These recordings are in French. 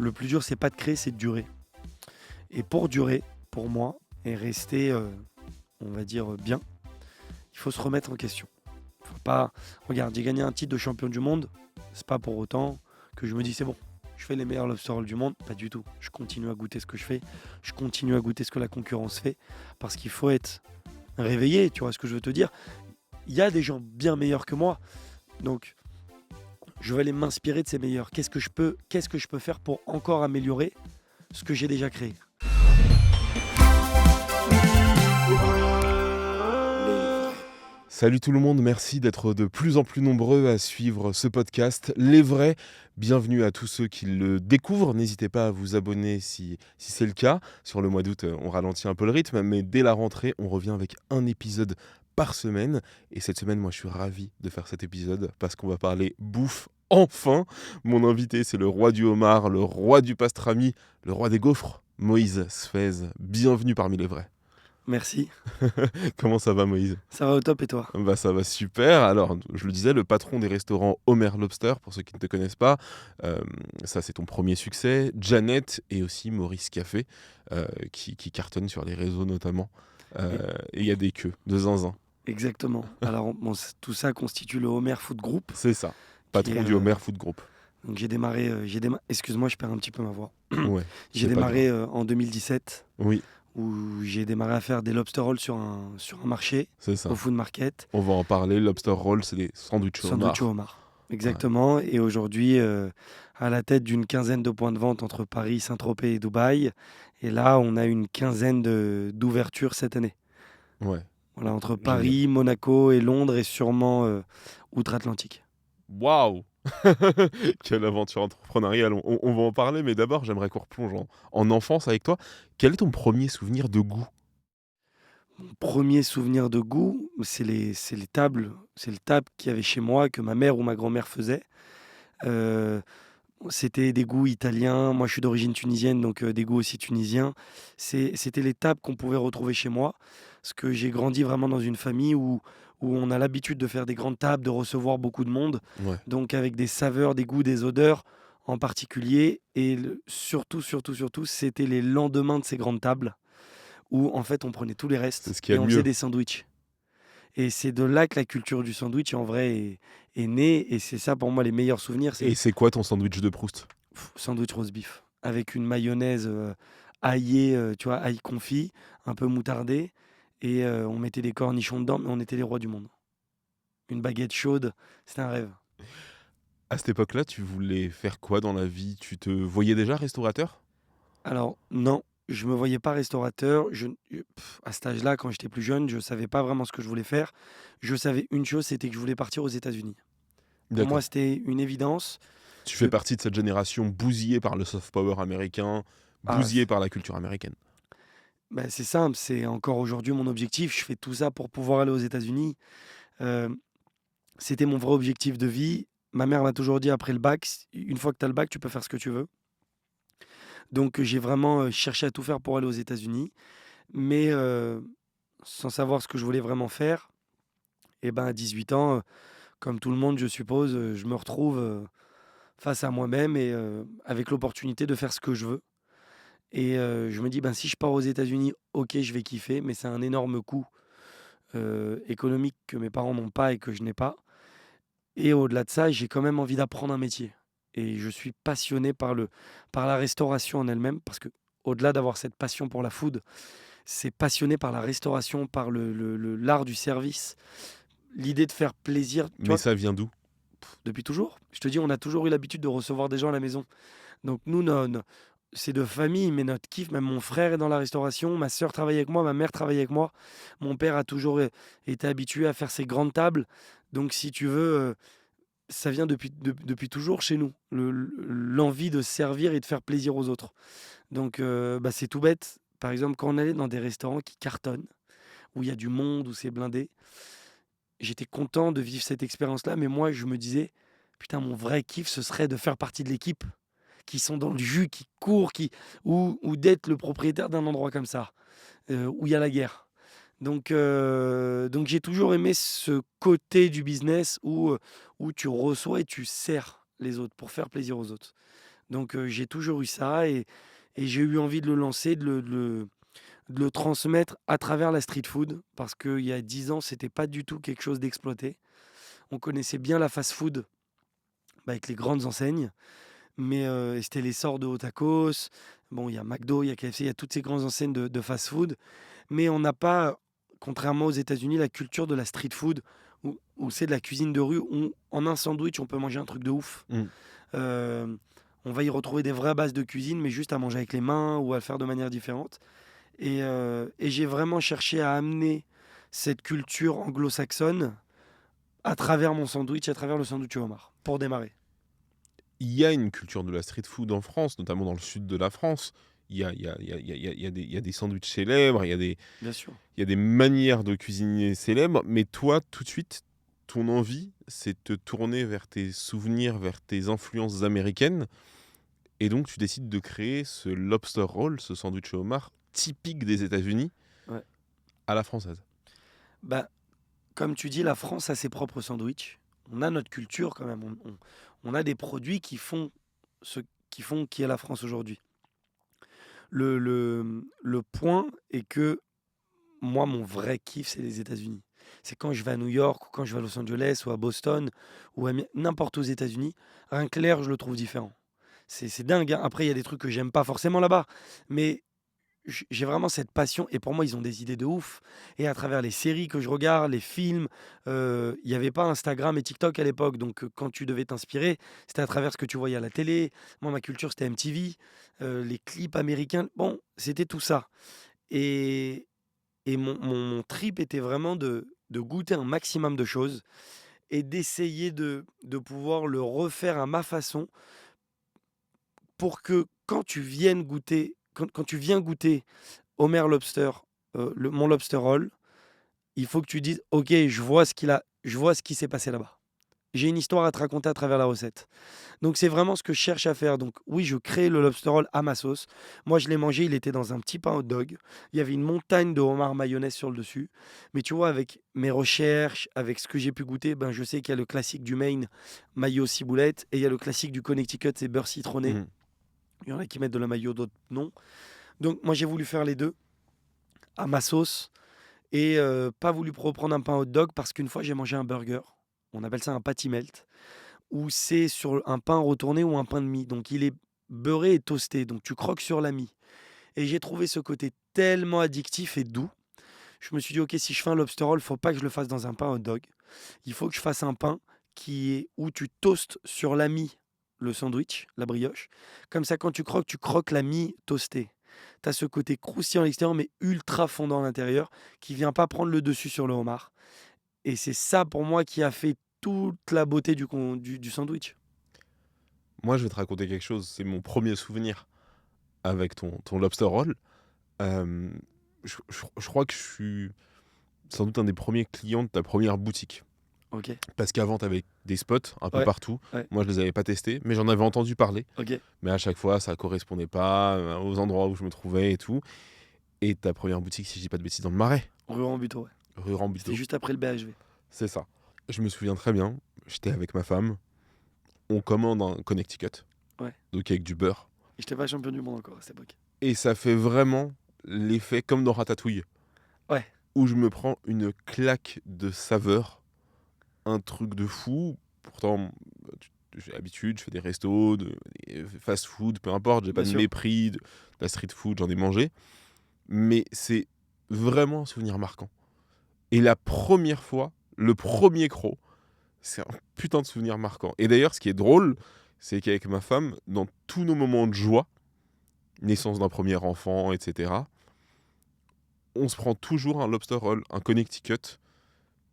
Le plus dur, c'est pas de créer, c'est de durer. Et pour durer, pour moi, et rester, on va dire, bien, il faut se remettre en question. Faut pas... Regarde, j'ai gagné un titre de champion du monde. C'est pas pour autant que je me dis c'est bon, je fais les meilleurs lobster rolls du monde. Pas du tout. Je continue à goûter ce que je fais. Je continue à goûter ce que la concurrence fait. Parce qu'il faut être réveillé, tu vois ce que je veux te dire. Il y a des gens bien meilleurs que moi. Donc, je vais aller m'inspirer de ces meilleurs. Qu'est-ce que je peux faire pour encore améliorer ce que j'ai déjà créé. Salut tout le monde, merci d'être de plus en plus nombreux à suivre ce podcast Les Vrais. Bienvenue à tous ceux qui le découvrent. N'hésitez pas à vous abonner si c'est le cas. Sur le mois d'août, on ralentit un peu le rythme, mais dès la rentrée, on revient avec un épisode par semaine. Et cette semaine, moi, je suis ravi de faire cet épisode parce qu'on va parler bouffe. Enfin, mon invité, c'est le roi du homard, le roi du pastrami, le roi des gaufres, Moïse Sfez. Bienvenue parmi les vrais. Merci. Comment ça va, Moïse ? Ça va au top et toi ? Bah ça va super. Alors, je le disais, le patron des restaurants Homer Lobster, pour ceux qui ne te connaissent pas, ça c'est ton premier succès. Janet et aussi Maurice Café, qui cartonnent sur les réseaux notamment. Et il y a des queues de zinzin. Exactement. Alors, bon, tout ça constitue le Homer Food Group. C'est ça, patron est, du Homer Food Group. Donc j'ai démarré, excuse-moi, je perds un petit peu ma voix. Ouais, J'ai c'est pas démarré en 2017, Oui, où j'ai démarré à faire des lobster rolls sur un marché, c'est ça. au food market, On va en parler. Lobster roll, c'est des sandwichs au sandwich au homard. homard. Exactement. Et aujourd'hui, à la tête d'une quinzaine de points de vente entre Paris, Saint-Tropez et Dubaï. Et là, on a une quinzaine d'ouvertures cette année. Ouais, Voilà, entre génial. Paris, Monaco et Londres et sûrement outre-Atlantique. Waouh. Quelle aventure entrepreneuriale, on va en parler, mais d'abord j'aimerais qu'on replonge en enfance avec toi. Quel est ton premier souvenir de goût ? Mon premier souvenir de goût, c'est les tables. C'est le table qu'il y avait chez moi, que ma mère ou ma grand-mère faisait. Euh, C'était des goûts italiens. Moi, je suis d'origine tunisienne, donc des goûts aussi tunisiens. C'était les tables qu'on pouvait retrouver chez moi. Parce que j'ai grandi vraiment dans une famille où on a l'habitude de faire des grandes tables, de recevoir beaucoup de monde. Ouais, Donc avec des saveurs, des goûts, des odeurs en particulier. Et surtout, c'était les lendemains de ces grandes tables où en fait on prenait tous les c'est restes ce qu'il y et a de on faisait mieux. des sandwichs. Et c'est de là que la culture du sandwich en vrai est née. Et c'est ça pour moi les meilleurs souvenirs, c'est Et c'est quoi ton sandwich de Proust ? sandwich roast beef avec une mayonnaise aillée, tu vois, ail confit, un peu moutardé. Et on mettait des cornichons dedans, mais on était les rois du monde. Une baguette chaude, c'était un rêve. À cette époque-là, tu voulais faire quoi dans la vie ? Tu te voyais déjà restaurateur ? Alors non, je me voyais pas restaurateur. À cet âge-là, quand j'étais plus jeune, je savais pas vraiment ce que je voulais faire. Je savais une chose, c'était que je voulais partir aux États-Unis. Pour moi, D'accord. c'était une évidence. Tu fais De... partie de cette génération bousillée par le soft power américain, Ah, bousillée par la culture américaine. c'est simple, c'est encore aujourd'hui mon objectif. Je fais tout ça pour pouvoir aller aux États-Unis. Euh, C'était mon vrai objectif de vie. Ma mère m'a toujours dit après le bac, une fois que tu as le bac, tu peux faire ce que tu veux. Donc j'ai vraiment cherché à tout faire pour aller aux États-Unis, mais sans savoir ce que je voulais vraiment faire. Et ben à 18 ans, comme tout le monde, je suppose, je me retrouve face à moi-même et avec l'opportunité de faire ce que je veux. Et je me dis, ben, si je pars aux États-Unis, ok, je vais kiffer, mais c'est un énorme coût économique que mes parents n'ont pas et que je n'ai pas. Et au-delà de ça, j'ai quand même envie d'apprendre un métier. Et je suis passionné par la restauration en elle-même, parce que au-delà d'avoir cette passion pour la food, c'est passionné par la restauration, par l'art du service, l'idée de faire plaisir. Tu Mais vois, ça vient d'où ? depuis toujours, je te dis, on a toujours eu l'habitude de recevoir des gens à la maison. Donc nous, c'est de famille, mais notre kiff, même mon frère est dans la restauration, ma sœur travaille avec moi, ma mère travaille avec moi, mon père a toujours été habitué à faire ses grandes tables. Donc si tu veux, ça vient depuis toujours chez nous, l'envie de servir et de faire plaisir aux autres. Donc c'est tout bête. Par exemple, quand on allait dans des restaurants qui cartonnent, où il y a du monde, où c'est blindé, j'étais content de vivre cette expérience-là, mais moi, je me disais, putain, mon vrai kiff, ce serait de faire partie de l'équipe, qui sont dans le jus, qui courent, ou d'être le propriétaire d'un endroit comme ça, où il y a la guerre. Donc j'ai toujours aimé ce côté du business où tu reçois et tu sers les autres pour faire plaisir aux autres. Donc j'ai toujours eu ça et j'ai eu envie de le lancer, de le transmettre à travers la street food parce qu'il y a 10 ans, c'était pas du tout quelque chose d'exploité. On connaissait bien la fast-food, avec les grandes enseignes, mais c'était l'essor de Otakos. Bon, il y a McDo, il y a KFC, il y a toutes ces grandes enseignes de fast-food, mais on n'a pas, contrairement aux États-Unis, la culture de la street food où c'est de la cuisine de rue, où en un sandwich, on peut manger un truc de ouf. Mmh. Heu, on va y retrouver des vraies bases de cuisine, mais juste à manger avec les mains ou à le faire de manière différente. Et j'ai vraiment cherché à amener cette culture anglo-saxonne à travers mon sandwich, à travers le sandwich au homard, pour démarrer. Il y a une culture de la street food en France, notamment dans le sud de la France. Il y a des sandwichs célèbres, Bien sûr. il y a des manières de cuisiner célèbres, mais toi, tout de suite, ton envie, c'est de te tourner vers tes souvenirs, vers tes influences américaines, et donc tu décides de créer ce lobster roll, ce sandwich au homard typique des États-Unis, Ouais. à la française. Bah, comme tu dis, la France a ses propres sandwichs. On a notre culture quand même. On a des produits ce qui est la France aujourd'hui. Le point est que moi, mon vrai kiff, c'est les États-Unis. C'est quand je vais à New York ou quand je vais à Los Angeles ou à Boston ou n'importe où aux États-Unis, rien que l'air, je le trouve différent. C'est dingue, hein. Après, il y a des trucs que j'aime pas forcément là-bas, mais j'ai vraiment cette passion et pour moi, ils ont des idées de ouf et à travers les séries que je regarde, les films, il y avait pas Instagram et TikTok à l'époque donc quand tu devais t'inspirer, c'était à travers ce que tu voyais à la télé. Moi, ma culture, c'était MTV, les clips américains, bon, c'était tout ça et mon trip était vraiment de goûter un maximum de choses et d'essayer de pouvoir le refaire à ma façon pour que quand tu viens goûter Homer Lobster, mon lobster roll, il faut que tu dises: «OK, je vois ce qui s'est passé là-bas. J'ai une histoire à te raconter à travers la recette». Donc c'est vraiment ce que je cherche à faire. Donc oui, je crée le lobster roll à ma sauce. Moi, je l'ai mangé, il était dans un petit pain hot dog. Il y avait une montagne de homard mayonnaise sur le dessus. Mais tu vois, avec mes recherches, avec ce que j'ai pu goûter, ben, je sais qu'il y a le classique du Maine, mayo ciboulette, et il y a le classique du Connecticut, c'est beurre citronné. Mmh. Il y en a qui mettent de la mayo, d'autres non. Donc moi, j'ai voulu faire les deux à ma sauce et pas voulu reprendre un pain hot dog parce qu'une fois, j'ai mangé un burger. On appelle ça un patty melt où c'est sur un pain retourné ou un pain de mie. Donc il est beurré et toasté. Donc tu croques sur la mie. Et j'ai trouvé ce côté tellement addictif et doux. Je me suis dit, ok, si je fais un lobster roll, faut pas que je le fasse dans un pain hot dog. Il faut que je fasse un pain qui est où tu toastes sur la mie le sandwich, la brioche. Comme ça, quand tu croques la mie toastée. Tu as ce côté croustillant à l'extérieur, mais ultra fondant à l'intérieur, qui vient pas prendre le dessus sur le homard. Et c'est ça pour moi qui a fait toute la beauté du sandwich. Moi, je vais te raconter quelque chose, c'est mon premier souvenir avec ton lobster roll. Hem, je crois que je suis sans doute un des premiers clients de ta première boutique. Ok. Parce qu'avant, tu avais des spots un peu Ouais. partout. Ouais. Moi, je les avais pas testés, mais j'en avais entendu parler. Ok. Mais à chaque fois, ça correspondait pas, aux endroits où je me trouvais et tout. Et ta première boutique, si je dis pas de bêtises, dans le Marais, Rue Rambuteau, ouais. rue C'était Rambuteau. juste après le BHV. C'est ça. Je me souviens très bien, j'étais avec ma femme, on commande un Connecticut, Ouais. donc avec du beurre. Et j'étais pas champion du monde encore à cette époque. Et ça fait vraiment l'effet comme dans Ratatouille, Ouais. où je me prends une claque de saveur, un truc de fou. Pourtant, j'ai l'habitude, je fais des restos, des fast-food, peu importe, j'ai pas Bien de sûr. mépris, de la street food, j'en ai mangé. Mais c'est vraiment un souvenir marquant. Et la première fois, le premier croc, c'est un putain de souvenir marquant. Et d'ailleurs, ce qui est drôle, c'est qu'avec ma femme, dans tous nos moments de joie, naissance d'un premier enfant, etc., on se prend toujours un lobster roll, un Connecticut,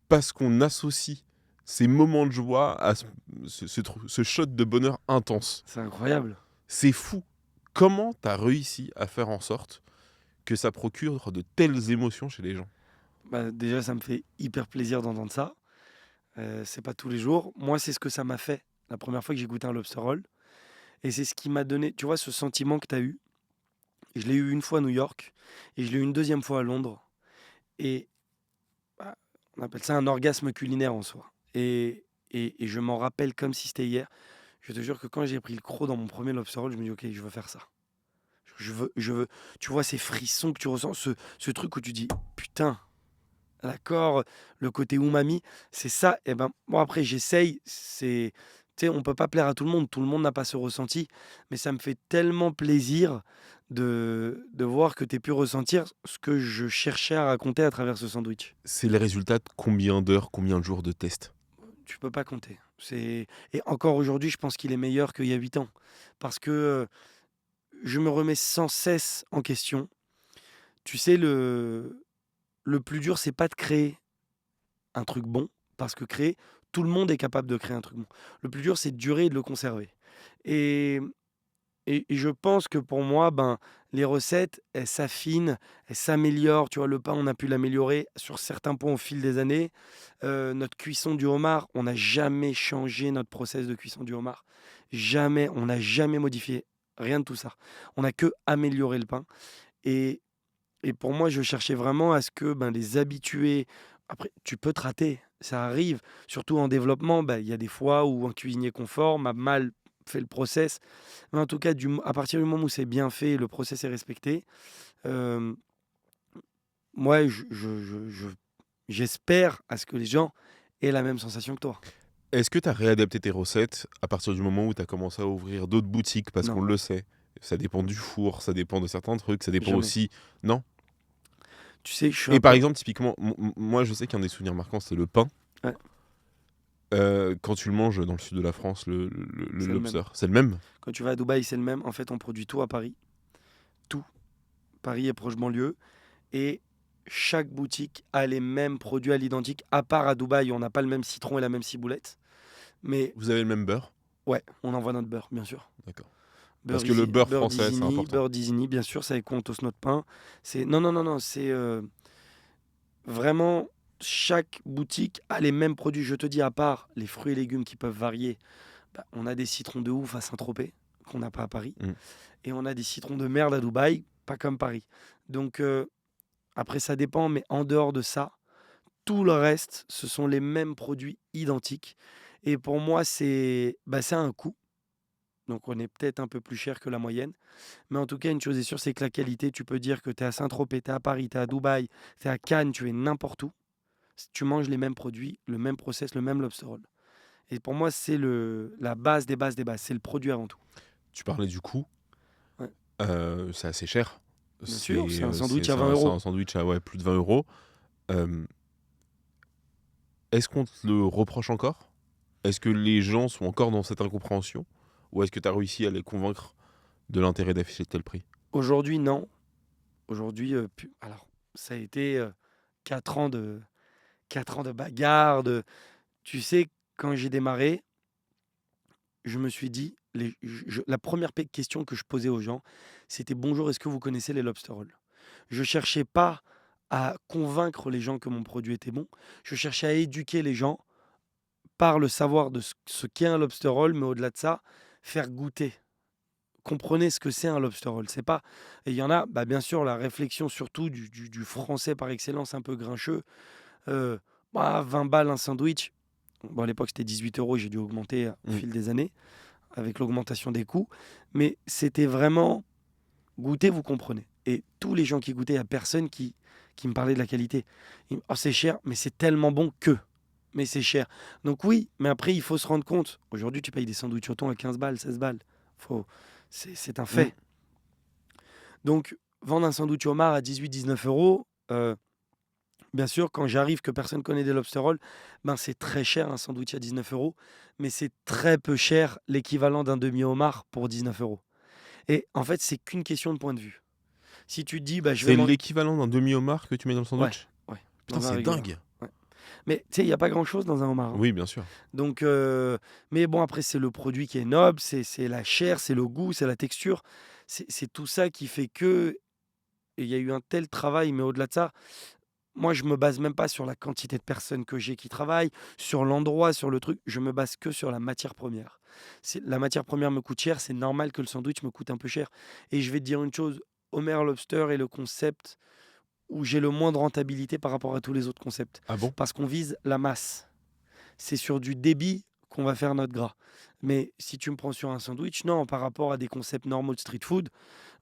parce qu'on associe ces moments de joie à ce shot de bonheur intense. C'est incroyable. C'est fou. Comment t'as réussi à faire en sorte que ça procure de telles émotions chez les gens? Bah, déjà, ça me fait hyper plaisir d'entendre ça. C'est pas tous les jours. Moi, c'est ce que ça m'a fait la première fois que j'ai goûté un lobster roll. Et c'est ce qui m'a donné, tu vois, ce sentiment que tu as eu. Je l'ai eu une fois à New York et je l'ai eu une deuxième fois à Londres. Et bah, on appelle ça un orgasme culinaire en soi. Et je m'en rappelle comme si c'était hier. Je te jure que quand j'ai pris le croc dans mon premier lobster roll, je me dis: «OK, je veux faire ça. Je veux» tu vois ces frissons que tu ressens, ce truc où tu dis: «Putain, d'accord, le côté umami, c'est ça» et ben, bon après j'essaye, tu sais, on peut pas plaire à tout le monde n'a pas ce ressenti, mais ça me fait tellement plaisir de voir que tu aies pu ressentir ce que je cherchais à raconter à travers ce sandwich. C'est les résultats de combien d'heures, combien de jours de test? Tu peux pas compter. C'est et encore aujourd'hui, je pense qu'il est meilleur qu'il y a 8 ans parce que, je me remets sans cesse en question. Tu sais, le plus dur, c'est pas de créer un truc bon, parce que créer, tout le monde est capable de créer un truc bon. Le plus dur, c'est de durer et de le conserver. Et et je pense que pour moi, ben, les recettes, elles s'affinent, elles s'améliorent. Tu vois, le pain, on a pu l'améliorer sur certains points au fil des années. Notre cuisson du homard, on n'a jamais changé notre process de cuisson du homard. Jamais, on n'a jamais modifié rien de tout ça. On n'a que amélioré le pain et et pour moi, je cherchais vraiment à ce que, ben, les habitués après tu peux te rater, ça arrive, surtout en développement, bah, il y a des fois où un cuisinier conforme a mal fait le process. Mais en tout cas, à partir du moment où c'est bien fait et le process est respecté, hem, moi j'espère à ce que les gens aient la même sensation que toi. Est-ce que tu as réadapté tes recettes à partir du moment où tu as commencé à ouvrir d'autres boutiques? Parce Non, qu'on le sait, ça dépend du four, ça dépend de certains trucs, ça dépend jamais. aussi non? Tu sais, je suis Et un par peu exemple, typiquement, moi, je sais qu'un des souvenirs marquants, c'est le pain. ouais, Quand tu le manges dans le sud de la France, le c'est le même. lobster, c'est le même? Quand tu vas à Dubaï, c'est le même. En fait, on produit tout à Paris, tout. Paris est proche banlieue et chaque boutique a les mêmes produits à l'identique, à part à Dubaï, on n'a pas le même citron et la même ciboulette. Mais Vous avez le même beurre? ouais, on envoie notre beurre, bien sûr. D'accord. Parce que le beurre français, c'est important. Beurre d'Isigny, bien sûr, c'est avec quoi on toast notre pain. C'est non, non, non, non, c'est vraiment chaque boutique a les mêmes produits. Je te dis, à part les fruits et légumes qui peuvent varier, bah, on a des citrons de ouf à Saint-Tropez qu'on n'a pas à Paris, Mmh. et on a des citrons de merde à Dubaï, pas comme Paris. Donc après, ça dépend, mais en dehors de ça, tout le reste, ce sont les mêmes produits identiques. Et pour moi, c'est un coût. Donc, on est peut-être un peu plus cher que la moyenne. Mais en tout cas, une chose est sûre, c'est que la qualité, tu peux dire que tu es à Saint-Tropez, tu es à Paris, tu es à Dubaï, tu es à Cannes, tu es n'importe où. Si tu manges les mêmes produits, le même process, le même lobster roll. Et pour moi, c'est la base des bases des bases. C'est le produit avant tout. Tu parlais du coût, Ouais. c'est assez cher. Bien sûr, c'est un C'est sandwich à c'est 20 un c'est euros. un sandwich à, ouais, plus de 20 €. Hem, est-ce qu'on te le reproche encore? Est-ce que les gens sont encore dans cette incompréhension? Ou est-ce que tu as réussi à les convaincre de l'intérêt d'afficher tel prix? Aujourd'hui, non. Aujourd'hui, alors, ça a été 4 ans de 4 ans de bagarre, tu sais, quand j'ai démarré, je me suis dit, la première question que je posais aux gens, c'était: «Bonjour, est-ce que vous connaissez les lobster rolls?» Je cherchais pas à convaincre les gens que mon produit était bon, je cherchais à éduquer les gens par le savoir de ce qu'est un lobster roll, mais au-delà de ça, faire goûter. Comprenez ce que c'est un lobster roll. C'est pas et il y en a, bah, bien sûr, la réflexion surtout du français par excellence un peu grincheux, heu, bah, 20 balles un sandwich. Bon, à l'époque, c'était 18 €, j'ai dû augmenter au Mmh. fil des années, avec l'augmentation des coûts. Mais c'était vraiment: «Goûtez, vous comprenez», et tous les gens qui goûtaient, il y a personne qui me parlait de la qualité. «Oh, c'est cher, mais c'est tellement bon que, mais c'est cher». Donc oui, mais après, il faut se rendre compte. Aujourd'hui, tu payes des sandwichs au thon à 15 balles, 16 balles. Faut c'est un Mmh. fait. Donc vendre un sandwich homard à 18-19 €, bien sûr, quand j'arrive que personne connaît des lobster rolls, ben, c'est très cher un sandwich à 19 €, mais c'est très peu cher l'équivalent d'un demi homard pour 19 €. Et en fait, c'est qu'une question de point de vue. Si tu te dis: «Bah, je vais C'est manger» l'équivalent d'un demi-homard que tu mets dans le ouais, sandwich? ouais, Putain, dans un c'est regular, dingue! ouais. Mais tu sais, il y a pas grand-chose dans un homard, hein. Oui, bien sûr. Donc mais bon, après, c'est le produit qui est noble, c'est la chair, c'est le goût, c'est la texture. C'est tout ça qui fait que et il y a eu un tel travail, mais au-delà de ça, moi, je me base même pas sur la quantité de personnes que j'ai qui travaillent, sur l'endroit, sur le truc. Je me base que sur la matière première. Si la matière première me coûte cher, c'est normal que le sandwich me coûte un peu cher. Et je vais te dire une chose, Homer Lobster est le concept où j'ai le moins de rentabilité par rapport à tous les autres concepts. Ah bon? Parce qu'on vise la masse. C'est sur du débit qu'on va faire notre gras. Mais si tu me prends sur un sandwich, non, par rapport à des concepts normaux de street food,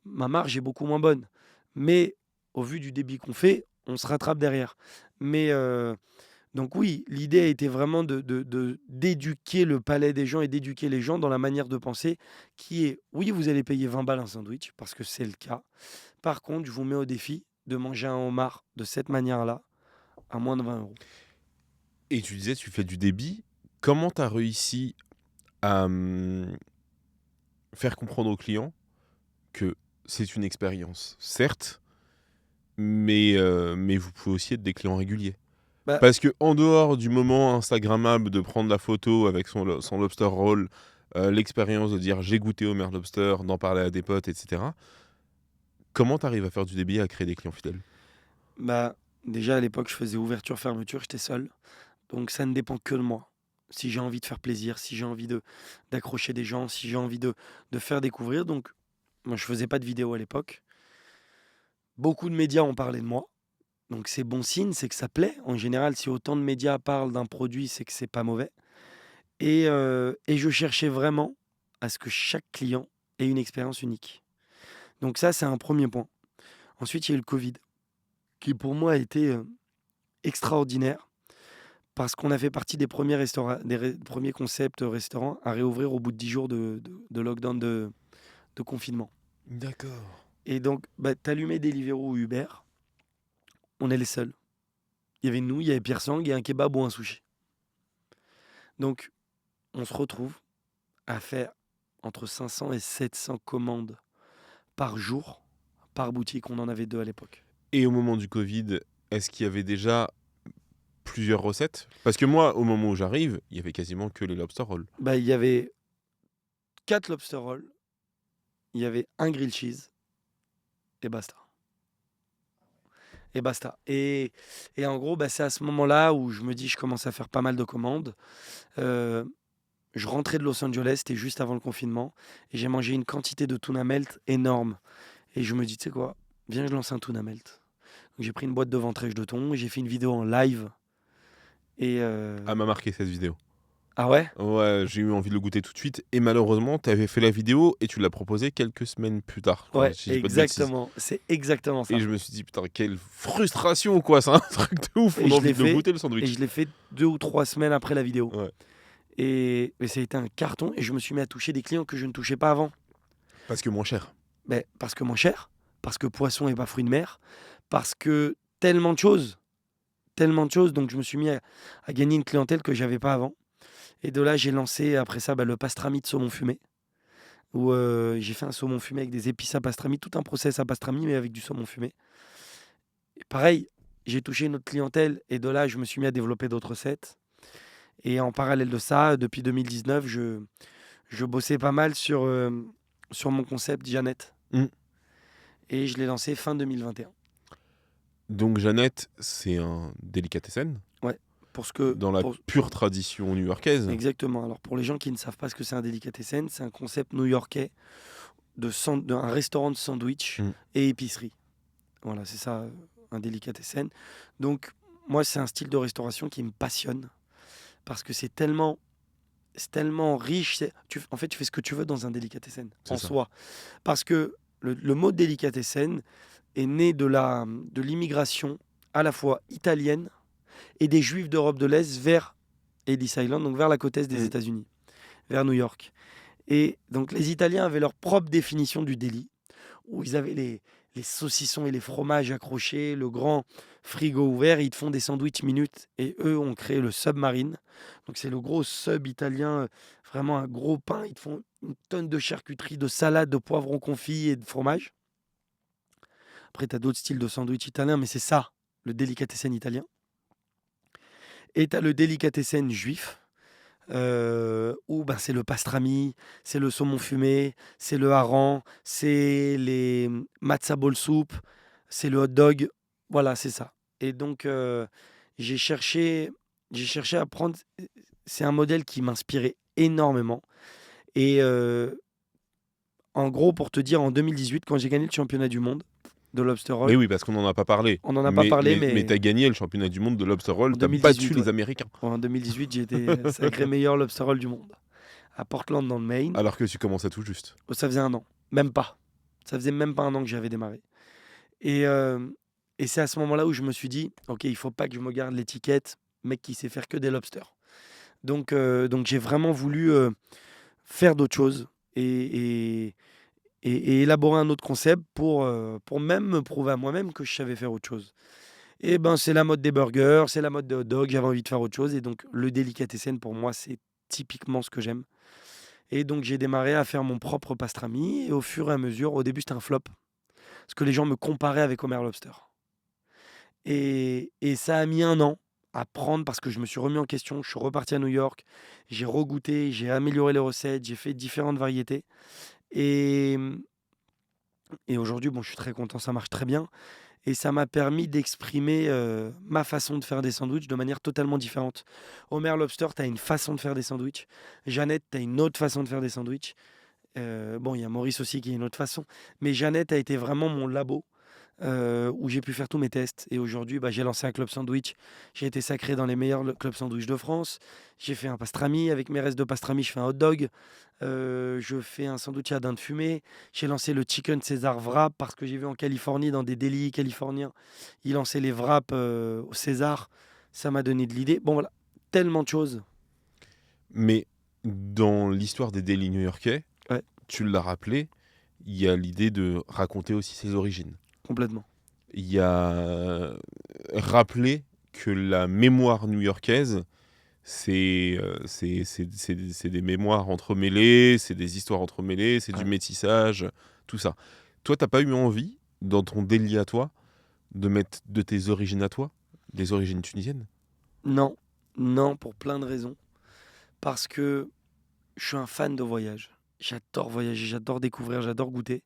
ma marge est beaucoup moins bonne. Mais au vu du débit qu'on fait, on se rattrape derrière. Mais donc oui, l'idée a été vraiment d'éduquer le palais des gens et d'éduquer les gens dans la manière de penser qui est, oui, vous allez payer 20 balles un sandwich, parce que c'est le cas. Par contre, je vous mets au défi de manger un homard de cette manière-là, à moins de 20 €. Et tu disais, tu fais du débit. Comment tu as réussi à faire comprendre aux clients que c'est une expérience, certes, mais vous pouvez aussi être des clients réguliers? Bah, Parce que en dehors du moment instagrammable de prendre la photo avec son lobster roll, l'expérience de dire: «J'ai goûté au mer lobster», d'en parler à des potes et cetera, comment tu arrives à faire du débit et à créer des clients fidèles? bah, déjà à l'époque, je faisais ouverture-fermeture, j'étais seul. Donc ça ne dépend que de moi. Si j'ai envie de faire plaisir, si j'ai envie d'accrocher des gens, si j'ai envie de faire découvrir. Donc, moi, je faisais pas de vidéo à l'époque. Beaucoup de médias ont parlé de moi. Donc, c'est bon signe, c'est que ça plaît. En général, si autant de médias parlent d'un produit, c'est que c'est pas mauvais. Et je cherchais vraiment à ce que chaque client ait une expérience unique. Donc, ça, c'est un premier point. Ensuite, il y a eu le Covid, qui pour moi a été extraordinaire. Parce qu'on a fait partie des premiers premiers concepts restaurants à réouvrir au bout de 10 jours de lockdown de confinement. D'accord. Et donc, bah, t'allumais Deliveroo ou Uber, on est les seuls. Il y avait nous, il y avait Pierre Sang, il y a un kebab ou un sushi. Donc, on se retrouve à faire entre 500 et 700 commandes par jour, par boutique. On en avait 2 à l'époque. Et au moment du Covid, est-ce qu'il y avait déjà plusieurs recettes? Parce que moi, au moment où j'arrive, il y avait quasiment que les lobster rolls. Bah, il y avait 4 lobster rolls, il y avait un grill cheese et basta. Et basta. Et en gros, bah, c'est à ce moment-là où je me dis, je commence à faire pas mal de commandes. Euh, je rentrais de Los Angeles, c'était juste avant le confinement, et j'ai mangé une quantité de tuna melt énorme. Et je me dis, tu sais quoi, viens, je lance un tuna melt. Donc j'ai pris une boîte de ventrèche de thon, et j'ai fait une vidéo en live. Et Ah, m'a marqué cette vidéo. ah ouais? Ouais, j'ai eu envie de le goûter tout de suite. Et malheureusement, tu avais fait la vidéo et tu l'as proposé quelques semaines plus tard, quoi, Ouais, si je dis pas de bêtises. exactement. C'est exactement Et ça. je me suis dit, putain, quelle frustration, quoi. C'est un truc de ouf. Et On a je l'ai envie de le fait, goûter, le et sandwich. je l'ai fait 2 ou 3 semaines après la vidéo. Ouais. Et ça a été un carton, et je me suis mis à toucher des clients que je ne touchais pas avant. Parce que moins cher. Mais parce que moins cher, parce que poisson et pas fruit de mer, parce que tellement de choses, tellement de choses. Donc je me suis mis à gagner une clientèle que j'avais pas avant. Et de là, j'ai lancé après ça le pastrami de saumon fumé, où j'ai fait un saumon fumé avec des épices à pastrami, tout un process à pastrami, mais avec du saumon fumé. Et pareil, j'ai touché une autre clientèle, et de là, je me suis mis à développer d'autres recettes. Et en parallèle de ça, depuis 2019, je bossais pas mal sur mon concept Jeannette. Mm. Et je l'ai lancé fin 2021. Donc, Jeannette, c'est un délicatessen Ouais, pour ce que dans la pure tradition new-yorkaise. exactement. Alors pour les gens qui ne savent pas ce que c'est un délicatessen, c'est un concept new-yorkais d'un restaurant de sandwich Mm. et épicerie. Voilà, c'est ça, un délicatessen. Donc moi, c'est un style de restauration qui me passionne parce que c'est tellement riche. En fait, tu fais ce que tu veux dans un délicatessen C'est en ça. soi. Parce que le mot délicatessen est né de l'immigration à la fois italienne et des Juifs d'Europe de l'Est vers Ellis Island, donc vers la côte est des Mm. États-Unis, vers New York. Et donc les Italiens avaient leur propre définition du délit, où ils avaient les saucissons et les fromages accrochés, le grand frigo ouvert, et ils te font des sandwichs minutes. Et eux ont créé le submarine. Donc c'est le gros sub italien, vraiment un gros pain. Ils te font une tonne de charcuterie, de salade, de poivrons confits et de fromage. Après, tu as d'autres styles de sandwich italiens, mais c'est ça, le délicatessen italien. Et tu as le délicatessen juif, où ben, c'est le pastrami, c'est le saumon fumé, c'est le hareng, c'est les matzo ball soup, c'est le hot dog. Voilà, c'est ça. Et donc, j'ai cherché, j'ai cherché à prendre. C'est un modèle qui m'inspirait énormément. Et en gros, pour te dire, en 2018, quand j'ai gagné le championnat du monde de lobster roll. Mais oui, parce qu'on n'en a pas parlé. On n'en a pas parlé, Mais tu as mais gagné le championnat du monde de lobster roll, en tu as battu 2018, ouais. les Américains. Ouais, en 2018, j'ai été sacré meilleur lobster roll du monde. À Portland, dans le Maine. Alors que tu commençais tout juste. Ça faisait un an. Même pas. Ça faisait même pas un an que j'avais démarré. Et, euh, et c'est à ce moment-là où je me suis dit, OK, il faut pas que je me garde l'étiquette mec qui sait faire que des lobsters. Donc j'ai vraiment voulu faire d'autres choses et élaborer un autre concept pour même me prouver à moi-même que je savais faire autre chose. Et ben c'est la mode des burgers, c'est la mode des hot dogs, j'avais envie de faire autre chose. Et donc le délicatessen, pour moi, c'est typiquement ce que j'aime. Et donc j'ai démarré à faire mon propre pastrami. Et au fur et à mesure, au début c'était un flop, parce que les gens me comparaient avec Homer Lobster. Et ça a mis un an à prendre parce que je me suis remis en question. Je suis reparti à New York, j'ai regoûté, j'ai amélioré les recettes, j'ai fait différentes variétés. Et, et aujourd'hui, bon, je suis très content, ça marche très bien. Et ça m'a permis d'exprimer ma façon de faire des sandwichs de manière totalement différente. Homer Lobster, tu as une façon de faire des sandwichs. Jeannette, tu as une autre façon de faire des sandwichs. Bon, il y a Maurice aussi qui a une autre façon. Mais Jeannette a été vraiment mon labo où j'ai pu faire tous mes tests. Et aujourd'hui, bah, j'ai lancé un club sandwich. J'ai été sacré dans les meilleurs clubs sandwich de France. J'ai fait un pastrami. Avec mes restes de pastrami, je fais un hot dog. Je fais un sandwich à dinde fumée. J'ai lancé le chicken César wrap parce que j'ai vu en Californie, dans des délis californiens, ils lançaient les wraps au César. Ça m'a donné de l'idée. Bon, voilà, tellement de choses. Mais dans l'histoire des délits new-yorkais, Ouais, tu l'as rappelé, il y a l'idée de raconter aussi ses origines. complètement. Il y a rappelé que la mémoire new-yorkaise, c'est des mémoires entremêlées, c'est des histoires entremêlées, c'est du Ouais. métissage, tout ça. Toi, t'as pas eu envie, dans ton délit à toi, de mettre de tes origines à toi, des origines tunisiennes? Non, non, pour plein de raisons. Parce que je suis un fan de voyage. J'adore voyager, j'adore découvrir, j'adore goûter.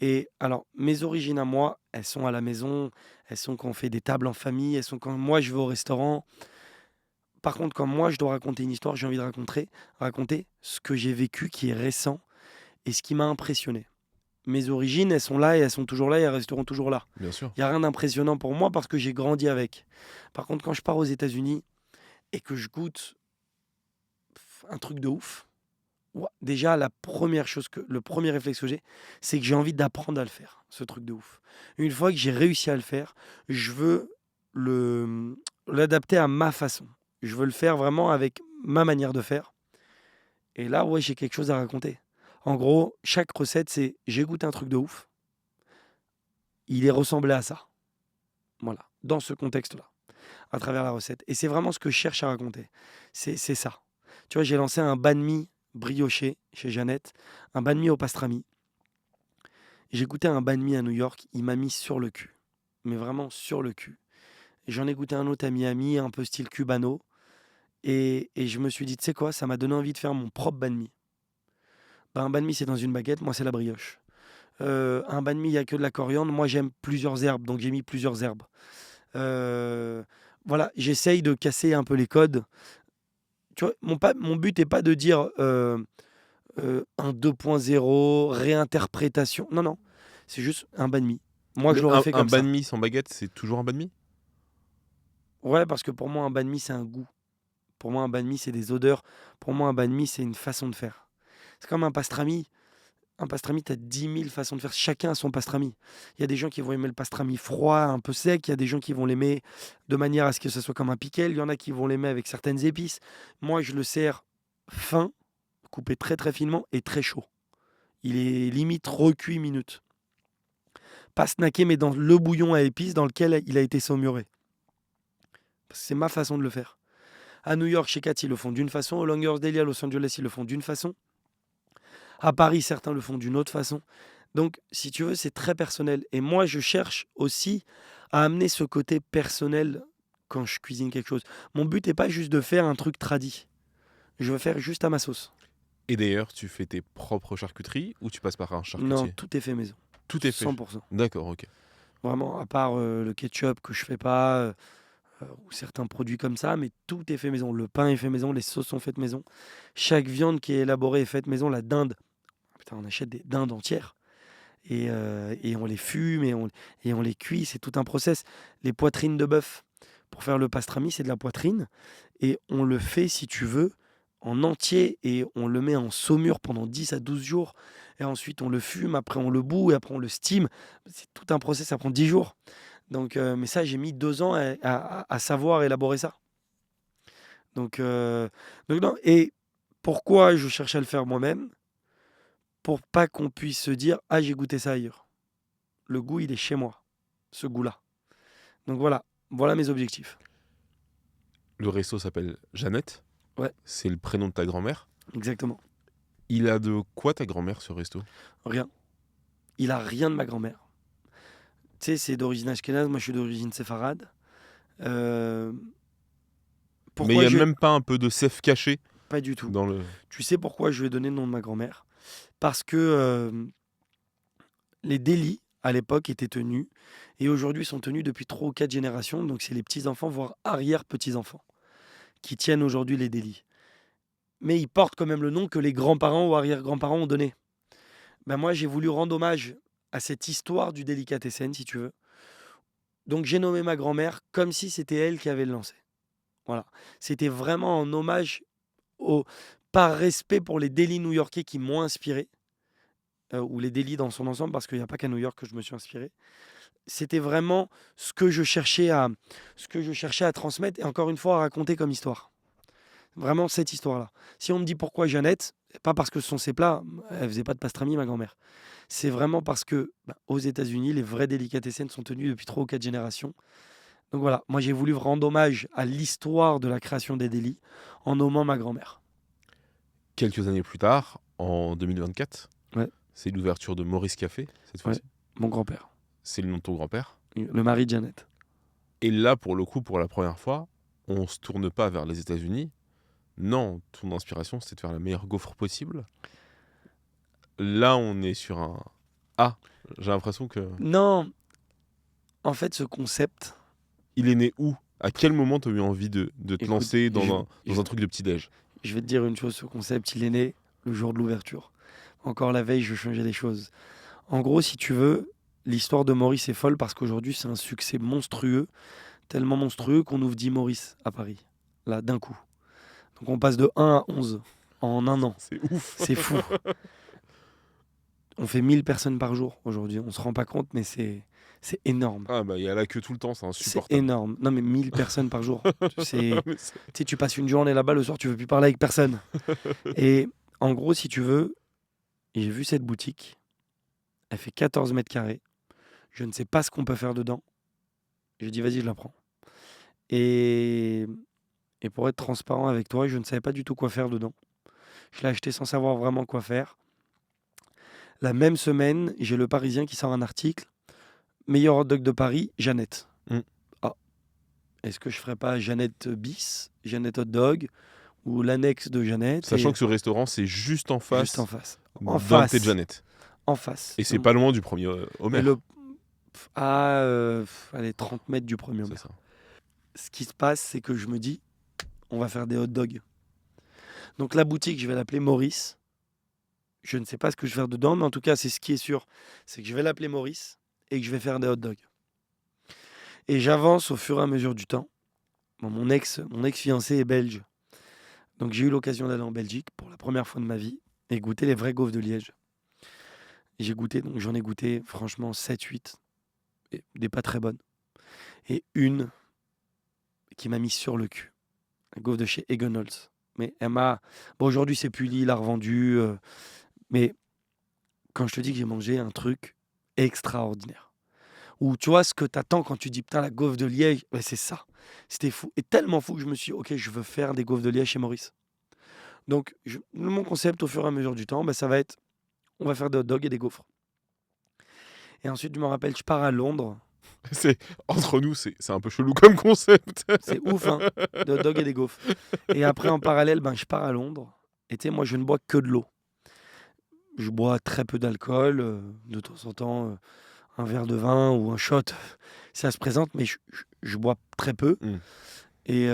Et alors, mes origines à moi, elles sont à la maison, elles sont quand on fait des tables en famille, elles sont quand moi je vais au restaurant. Par contre, quand moi je dois raconter une histoire, j'ai envie de raconter ce que j'ai vécu qui est récent et ce qui m'a impressionné. Mes origines, elles sont là et elles sont toujours là et elles resteront toujours là. Bien sûr. Il n'y a rien d'impressionnant pour moi parce que j'ai grandi avec. Par contre, quand je pars aux États-Unis et que je goûte un truc de ouf, ouais, déjà, le premier réflexe que j'ai, c'est que j'ai envie d'apprendre à le faire, ce truc de ouf. Une fois que j'ai réussi à le faire, je veux l'adapter à ma façon. Je veux le faire vraiment avec ma manière de faire. Et là, ouais, j'ai quelque chose à raconter. En gros, chaque recette, c'est j'ai goûté un truc de ouf, il est ressemblé à ça. Voilà, dans ce contexte-là, à travers la recette. Et c'est vraiment ce que je cherche à raconter. C'est ça. Tu vois, j'ai lancé un banh mi brioché chez Jeannette, un banh mi au pastrami. J'ai goûté un banh mi à New York, il m'a mis sur le cul. Mais vraiment sur le cul. Et j'en ai goûté un autre à Miami, un peu style cubano. Et je me suis dit, tu sais quoi, ça m'a donné envie de faire mon propre banh mi. Bah, un banh mi, c'est dans une baguette, moi, c'est la brioche. Un banh mi, il n'y a que de la coriandre. Moi, j'aime plusieurs herbes, donc j'ai mis plusieurs herbes. Euh, voilà, j'essaye de casser un peu les codes. Tu vois, mon but n'est pas de dire un 2.0, réinterprétation. Non, non, c'est juste un banh mi. Moi, je Mais l'aurais fait un comme banh ça. mi sans baguette, c'est toujours un banh mi? Ouais, parce que pour moi, un banh mi, c'est un goût. Pour moi, un banh mi, c'est des odeurs. Pour moi, un banh mi, c'est une façon de faire. C'est comme un pastrami. Un pastrami, tu as 10 000 façons de faire. Chacun a son pastrami. Il y a des gens qui vont aimer le pastrami froid, un peu sec. Il y a des gens qui vont l'aimer de manière à ce que ce soit comme un pickle. Il y en a qui vont l'aimer avec certaines épices. Moi, je le sers fin, coupé très très finement et très chaud. Il est limite recuit minute. Pas snacké, mais dans le bouillon à épices dans lequel il a été saumuré. C'est ma façon de le faire. À New York, chez Kat, ils le font d'une façon. Au Longers Deli à Los Angeles, ils le font d'une façon. À Paris, certains le font d'une autre façon. Donc, si tu veux, c'est très personnel. Et moi, je cherche aussi à amener ce côté personnel quand je cuisine quelque chose. Mon but n'est pas juste de faire un truc tradi. Je veux faire juste à ma sauce. Et d'ailleurs, tu fais tes propres charcuteries ou tu passes par un Non, charcutier? tout est fait maison. Tout est fait. 100%. D'accord, ok. Vraiment, à part le ketchup que je fais pas, ou certains produits comme ça, mais tout est fait maison. Le pain est fait maison, les sauces sont faites maison. Chaque viande qui est élaborée est faite maison. La dinde, putain, on achète des dindes entières. et on les fume et on les cuit. C'est tout un process. Les poitrines de bœuf, pour faire le pastrami, c'est de la poitrine. Et on le fait, si tu veux, en entier et on le met en saumure pendant 10 à 12 jours. Et ensuite, on le fume, après on le bout et après on le steam. C'est tout un process, ça prend 10 jours. Donc, mais ça, j'ai mis 2 ans à savoir élaborer ça. Donc, non. Et pourquoi je cherche à le faire moi-même? Pour pas qu'on puisse se dire, ah, j'ai goûté ça ailleurs. Le goût, il est chez moi, ce goût-là. Donc voilà mes objectifs. Le resto s'appelle Jeannette. Ouais, C'est le prénom de ta grand-mère. exactement. Il a de quoi ta grand-mère, ce resto? Rien. Il a rien de ma grand-mère. Tu sais, c'est d'origine ashkénaze, moi je suis d'origine séfarade. Euh, Mais il y pourquoi a je... même pas un peu de sève caché Pas du tout. dans le... Tu sais pourquoi je lui ai donné le nom de ma grand-mère? Parce que les délits, à l'époque, étaient tenus. Et aujourd'hui, sont tenus depuis 3 ou 4 générations. Donc c'est les petits-enfants, voire arrière-petits-enfants, qui tiennent aujourd'hui les délits. Mais ils portent quand même le nom que les grands-parents ou arrière-grands-parents ont donné. Ben moi, j'ai voulu rendre hommage à cette histoire du délicatessen, si tu veux. Donc j'ai nommé ma grand-mère comme si c'était elle qui avait le lancé. Voilà. C'était vraiment en hommage au, par respect pour les délits new-yorkais qui m'ont inspiré, ou les délits dans son ensemble, parce qu'il n'y a pas qu'à New York que je me suis inspiré. C'était vraiment ce que je cherchais à transmettre et encore une fois à raconter comme histoire. Vraiment cette histoire-là. Si on me dit pourquoi Jeannette, pas parce que ce sont ses plats, elle faisait pas de pastrami, ma grand-mère. C'est vraiment parce que aux États-Unis, les vrais délicatessen sont tenus depuis 3 ou 4 générations. Donc voilà, moi j'ai voulu rendre hommage à l'histoire de la création des délits en nommant ma grand-mère. Quelques années plus tard, en 2024, Ouais, c'est l'ouverture de Maurice Café, cette ouais, fois-ci. mon grand-père, C'est le nom de ton grand-père. le mari de Jeannette. Et là, pour le coup, pour la première fois, on se tourne pas vers les États-Unis. Non, ton inspiration, c'était de faire la meilleure gaufre possible. Là, on est sur un... Ah, j'ai l'impression que... Non, en fait, ce concept, Il est né où? À quel moment tu as eu envie de te écoute, lancer dans un truc de petit-déj? je vais te dire une chose, ce concept, il est né le jour de l'ouverture. Encore la veille, je changeais les choses. En gros, si tu veux, l'histoire de Maurice est folle parce qu'aujourd'hui, c'est un succès monstrueux, tellement monstrueux qu'on ouvre 10 Maurice à Paris, là, d'un coup. Donc on passe de 1 à 11 en un an. C'est ouf. C'est fou. On fait 1000 personnes par jour aujourd'hui. On se rend pas compte, mais c'est énorme. Ah bah il y a la queue tout le temps, c'est C'est insupportable. énorme. Non, mais 1000 personnes par jour. C'est, Mais c'est- tu sais, tu passes une journée là-bas, le soir, tu veux plus parler avec personne. Et en gros, si tu veux, j'ai vu cette boutique. Elle fait 14 mètres carrés. Je ne sais pas ce qu'on peut faire dedans. J'ai dit, vas-y, je la prends. Et, et pour être transparent avec toi, je ne savais pas du tout quoi faire dedans. Je l'ai acheté sans savoir vraiment quoi faire. La même semaine, j'ai le Parisien qui sort un article. Meilleur hot dog de Paris, Jeannette. Mm. Ah, est-ce que je ferais pas Jeannette bis, Jeannette hot dog ou l'annexe de Jeannette Sachant et que ce restaurant, c'est juste en juste en face face. En d'un de tes face. Jeannette. En face. Et c'est pas loin du premier Et Homer. le à allez, 30 mètres du premier C'est Homer. ça. Ce qui se passe, c'est que je me dis, on va faire des hot dogs. Donc la boutique, je vais l'appeler Maurice. Je ne sais pas ce que je vais faire dedans, mais en tout cas, c'est ce qui est sûr. C'est que je vais l'appeler Maurice et que je vais faire des hot dogs. Et j'avance au fur et à mesure du temps. Bon, mon ex-fiancé est belge. Donc j'ai eu l'occasion d'aller en Belgique pour la première fois de ma vie et goûter les vraies gaufres de Liège. Et j'ai goûté, donc j'en ai goûté franchement 7-8, et des pas très bonnes. Et une qui m'a mis sur le cul, la gaufre de chez Egenholz. Mais elle m'a... Bon, aujourd'hui c'est Pully, il l'a revendu, mais quand je te dis que j'ai mangé un truc extraordinaire, où tu vois ce que t'attends quand tu dis putain la gaufre de Liège, ouais, c'est ça. C'était fou. Et tellement fou que je me suis dit, ok, je veux faire des gaufres de Liège chez Maurice. Donc, mon concept au fur et à mesure du temps, ça va être, on va faire des hot dogs et des gaufres. Et ensuite, je me rappelle, je pars à Londres. C'est entre nous, c'est un peu chelou comme concept. C'est ouf, hein, des hot dogs et des gaufres. Et après, en parallèle, je pars à Londres. Et tu sais, moi, je ne bois que de l'eau. Je bois très peu d'alcool, de temps en temps, un verre de vin ou un shot. Ça se présente, mais je bois très peu. Mm. Et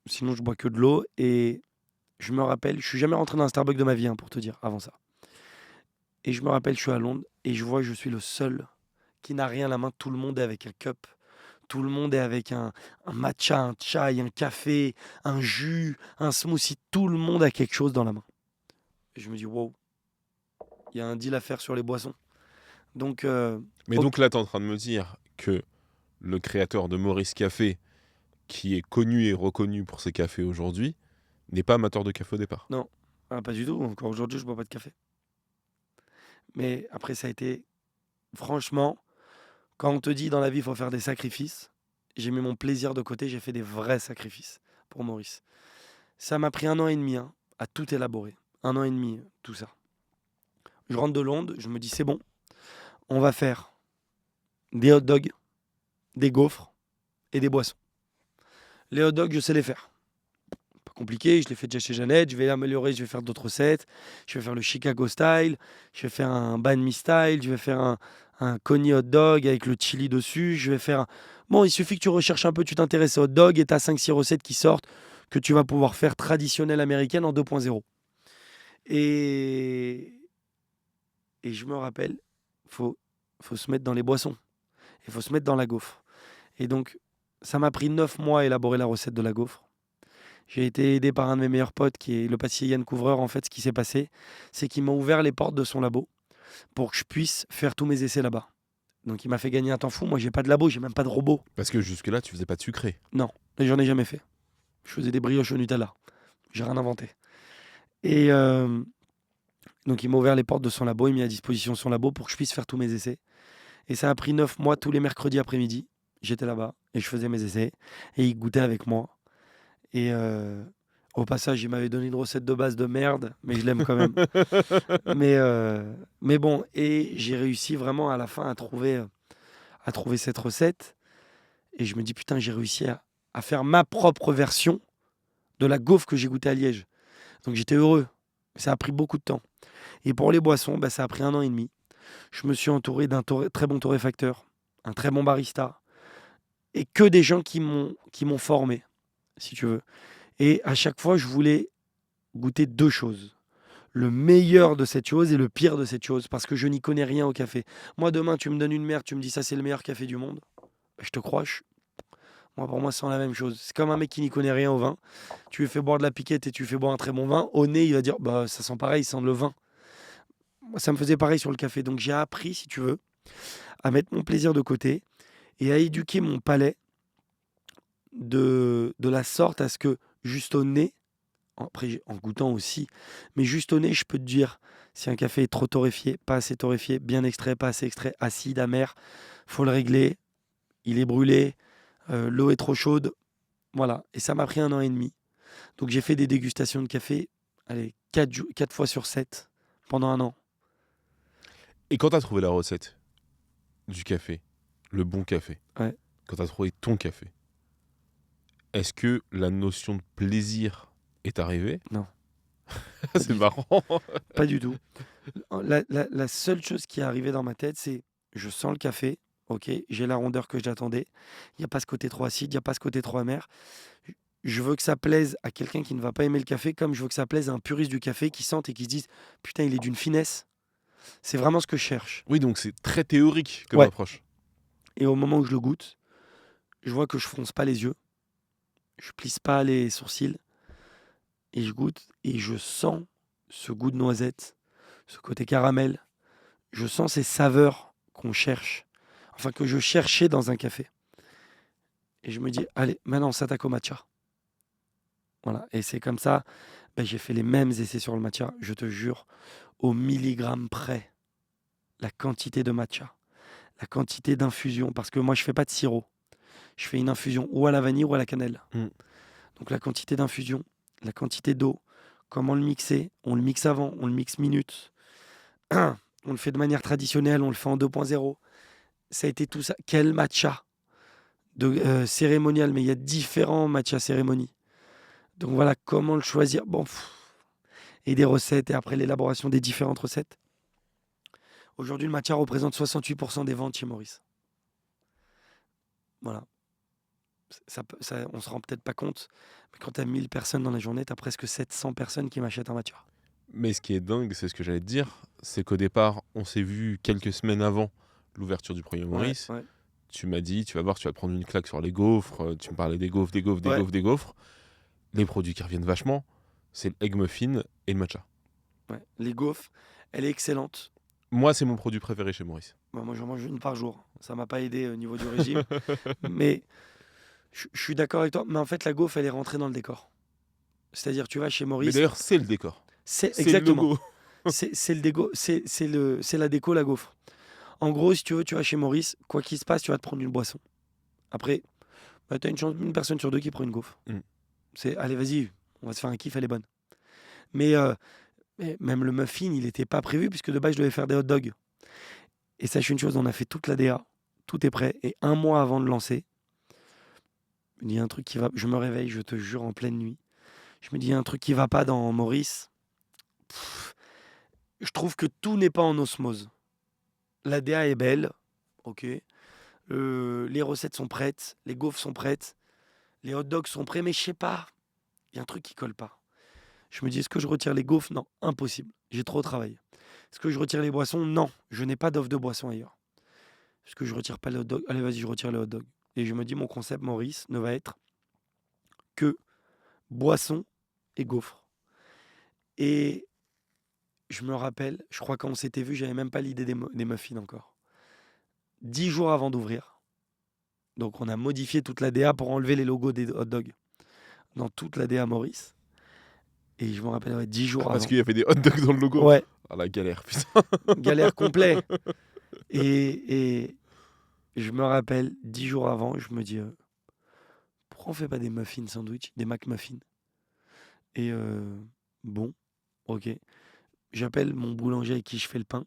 sinon, je bois que de l'eau. Et je me rappelle, je suis jamais rentré dans un Starbucks de ma vie, hein, pour te dire, avant ça. Et je me rappelle, je suis à Londres et je vois que je suis le seul qui n'a rien à la main. Tout le monde est avec un cup. Tout le monde est avec un matcha, un chai, un café, un jus, un smoothie. Tout le monde a quelque chose dans la main. Et je me dis, wow, il y a un deal à faire sur les boissons. Donc, Mais ok, donc là, tu es en train de me dire que le créateur de Maurice Café, qui est connu et reconnu pour ses cafés aujourd'hui, n'est pas amateur de café au départ. non, pas du tout. Encore aujourd'hui, je bois pas de café. Mais après, ça a été, franchement, quand on te dit dans la vie, il faut faire des sacrifices, j'ai mis mon plaisir de côté, j'ai fait des vrais sacrifices pour Maurice. Ça m'a pris 1 an et demi à tout élaborer. 1 an et demi, tout ça. Je rentre de Londres, je me dis, c'est bon, on va faire des hot dogs, des gaufres et des boissons. Les hot dogs, je sais les faire. Pas compliqué, je les fais déjà chez Jeannette, je vais l'améliorer, je vais faire d'autres recettes. Je vais faire le Chicago style, je vais faire un banh mi style, je vais faire un coney hot dog avec le chili dessus, je vais faire... Bon, il suffit que tu recherches un peu, tu t'intéresses au hot dog et tu as 5-6 recettes qui sortent que tu vas pouvoir faire traditionnelle américaine en 2.0. Et, et je me rappelle, faut, faut se mettre dans les boissons, il faut se mettre dans la gaufre. Et donc, ça m'a pris 9 mois à élaborer la recette de la gaufre. J'ai été aidé par un de mes meilleurs potes qui est le pâtissier Yann Couvreur. En fait, ce qui s'est passé, c'est qu'il m'a ouvert les portes de son labo pour que je puisse faire tous mes essais là-bas. Donc il m'a fait gagner un temps fou. Moi, j'ai pas de labo, j'ai même pas de robot. Parce que jusque-là, tu faisais pas de sucré. Non, et j'en ai jamais fait. Je faisais des brioches au Nutella. J'ai rien inventé. Et donc il m'a ouvert les portes de son labo, il m'a mis à disposition son labo pour que je puisse faire tous mes essais. Et ça a pris 9 mois tous les mercredis après-midi. J'étais là-bas et je faisais mes essais. Et il goûtait avec moi. Et au passage, il m'avait donné une recette de base de merde, mais je l'aime quand même. Mais, mais bon, et j'ai réussi vraiment à la fin à trouver cette recette. Et je me dis, putain, j'ai réussi à faire ma propre version de la gaufre que j'ai goûtée à Liège. Donc j'étais heureux. Ça a pris beaucoup de temps. Et pour les boissons, bah, ça a pris 1 an et demi. Je me suis entouré d'un très bon torréfacteur, un très bon barista, et que des gens qui m'ont formé, si tu veux. Et à chaque fois, je voulais goûter deux choses. Le meilleur de cette chose et le pire de cette chose, parce que je n'y connais rien au café. Moi, demain, tu me donnes une merde, tu me dis ça, c'est le meilleur café du monde. Je te crois. Moi, pour moi, c'est la même chose. C'est comme un mec qui n'y connaît rien au vin. Tu lui fais boire de la piquette et tu lui fais boire un très bon vin. Au nez, il va dire, bah, ça sent pareil, ça sent le vin. Moi, ça me faisait pareil sur le café. Donc, j'ai appris, si tu veux, à mettre mon plaisir de côté et à éduquer mon palais de la sorte à ce que, juste au nez, après en goûtant aussi, mais juste au nez, je peux te dire si un café est trop torréfié, pas assez torréfié, bien extrait, pas assez extrait, acide, amer, faut le régler, il est brûlé, l'eau est trop chaude, voilà. Et ça m'a pris 1 an et demi. Donc j'ai fait des dégustations de café, allez, 4 fois sur 7 pendant 1 an. Et quand tu as trouvé la recette du café, le bon café, Ouais, quand tu as trouvé ton café, est-ce que la notion de plaisir est arrivée? non, pas C'est du tout. marrant. Pas du tout. La seule chose qui est arrivée dans ma tête, c'est je sens le café, ok, j'ai la rondeur que j'attendais. Il n'y a pas ce côté trop acide, il n'y a pas ce côté trop amer. Je veux que ça plaise à quelqu'un qui ne va pas aimer le café, comme je veux que ça plaise à un puriste du café qui sente et qui se dise putain, il est d'une finesse. C'est vraiment ce que je cherche. Oui, donc c'est très théorique comme Ouais. approche. Et au moment où je le goûte, je vois que je fronce pas les yeux, je plisse pas les sourcils, et je goûte et je sens ce goût de noisette, ce côté caramel. Je sens ces saveurs qu'on cherche, enfin que je cherchais dans un café. Et je me dis, allez, maintenant on s'attaque au matcha. Voilà. Et c'est comme ça, ben, j'ai fait les mêmes essais sur le matcha, je te jure, au milligramme près, la quantité de matcha, la quantité d'infusion, parce que moi je fais pas de sirop. Je fais une infusion ou à la vanille ou à la cannelle. Mm. Donc la quantité d'infusion, la quantité d'eau, comment le mixer, on le mixe avant, on le mixe minute. On le fait de manière traditionnelle, on le fait en 2.0. Ça a été tout ça. Quel matcha de cérémonial, mais il y a différents matchas cérémonies. Donc voilà, comment le choisir. Bon, et des recettes, et après l'élaboration des différentes recettes. Aujourd'hui, le matcha représente 68% des ventes chez Maurice. Voilà. On se rend peut-être pas compte, mais quand tu as 1000 personnes dans la journée, tu as presque 700 personnes qui m'achètent un matcha. Mais ce qui est dingue, c'est ce que j'allais te dire, c'est qu'au départ, on s'est vu quelques semaines avant l'ouverture du premier Ouais, Maurice. ouais, Tu m'as dit, tu vas voir, tu vas te prendre une claque sur les gaufres. Tu me parlais des gaufres, des gaufres, des ouais, gaufres, des gaufres. Les produits qui reviennent vachement, c'est le egg muffin et le matcha. ouais. Les gaufres, elle est excellente. Moi, c'est mon produit préféré chez Maurice. Bah, moi, j'en mange une par jour. Ça m'a pas aidé au niveau du régime. Mais je suis d'accord avec toi. Mais en fait, la gaufre, elle est rentrée dans le décor. C'est-à-dire, tu vas chez Mais Maurice, d'ailleurs, c'est le décor. c'est C'est le exactement. logo. C'est le dégo, c'est la déco, la gaufre. En gros, si tu veux, tu vas chez Maurice, quoi qu'il se passe, tu vas te prendre une boisson. Après, bah, tu as une personne sur deux qui prend une gaufre. Mm. C'est, allez, vas-y, on va se faire un kiff, elle est bonne. Mais, mais même le muffin, il n'était pas prévu, puisque de base, je devais faire des hot dogs. Et sache une chose, on a fait toute la DA, tout est prêt. Et un mois avant de lancer, il y a un truc qui va. Je me réveille, je te jure, en pleine nuit. Je me dis, il y a un truc qui va pas dans Maurice. Pff, je trouve que tout n'est pas en osmose. La DA est belle, ok. Les recettes sont prêtes, les gaufres sont prêtes, les hot dogs sont prêts, mais je sais pas, il y a un truc qui colle pas. Je me dis, est-ce que je retire les gaufres? Non, impossible. J'ai trop travaillé. Est-ce que je retire les boissons? Non, je n'ai pas d'offre de boisson ailleurs. Est-ce que je retire pas les hot dogs? Allez, vas-y, je retire les hot dogs. Et je me dis, mon concept Maurice ne va être que boisson et gaufres. Et je me rappelle, je crois quand on s'était vu, j'avais même pas l'idée des muffins encore. 10 jours avant d'ouvrir. Donc on a modifié toute la DA pour enlever les logos des hot dogs dans toute la DA Maurice. Et je me rappelle, ouais, 10 Ah, jours parce avant. qu'il y avait des hot dogs dans le logo. Ouais, Ah, la galère, putain. galère complet. Et je me rappelle, 10 jours avant, je me dis, pourquoi on fait pas des muffins sandwich, des McMuffins? Et bon, ok. J'appelle mon boulanger avec qui je fais le pain.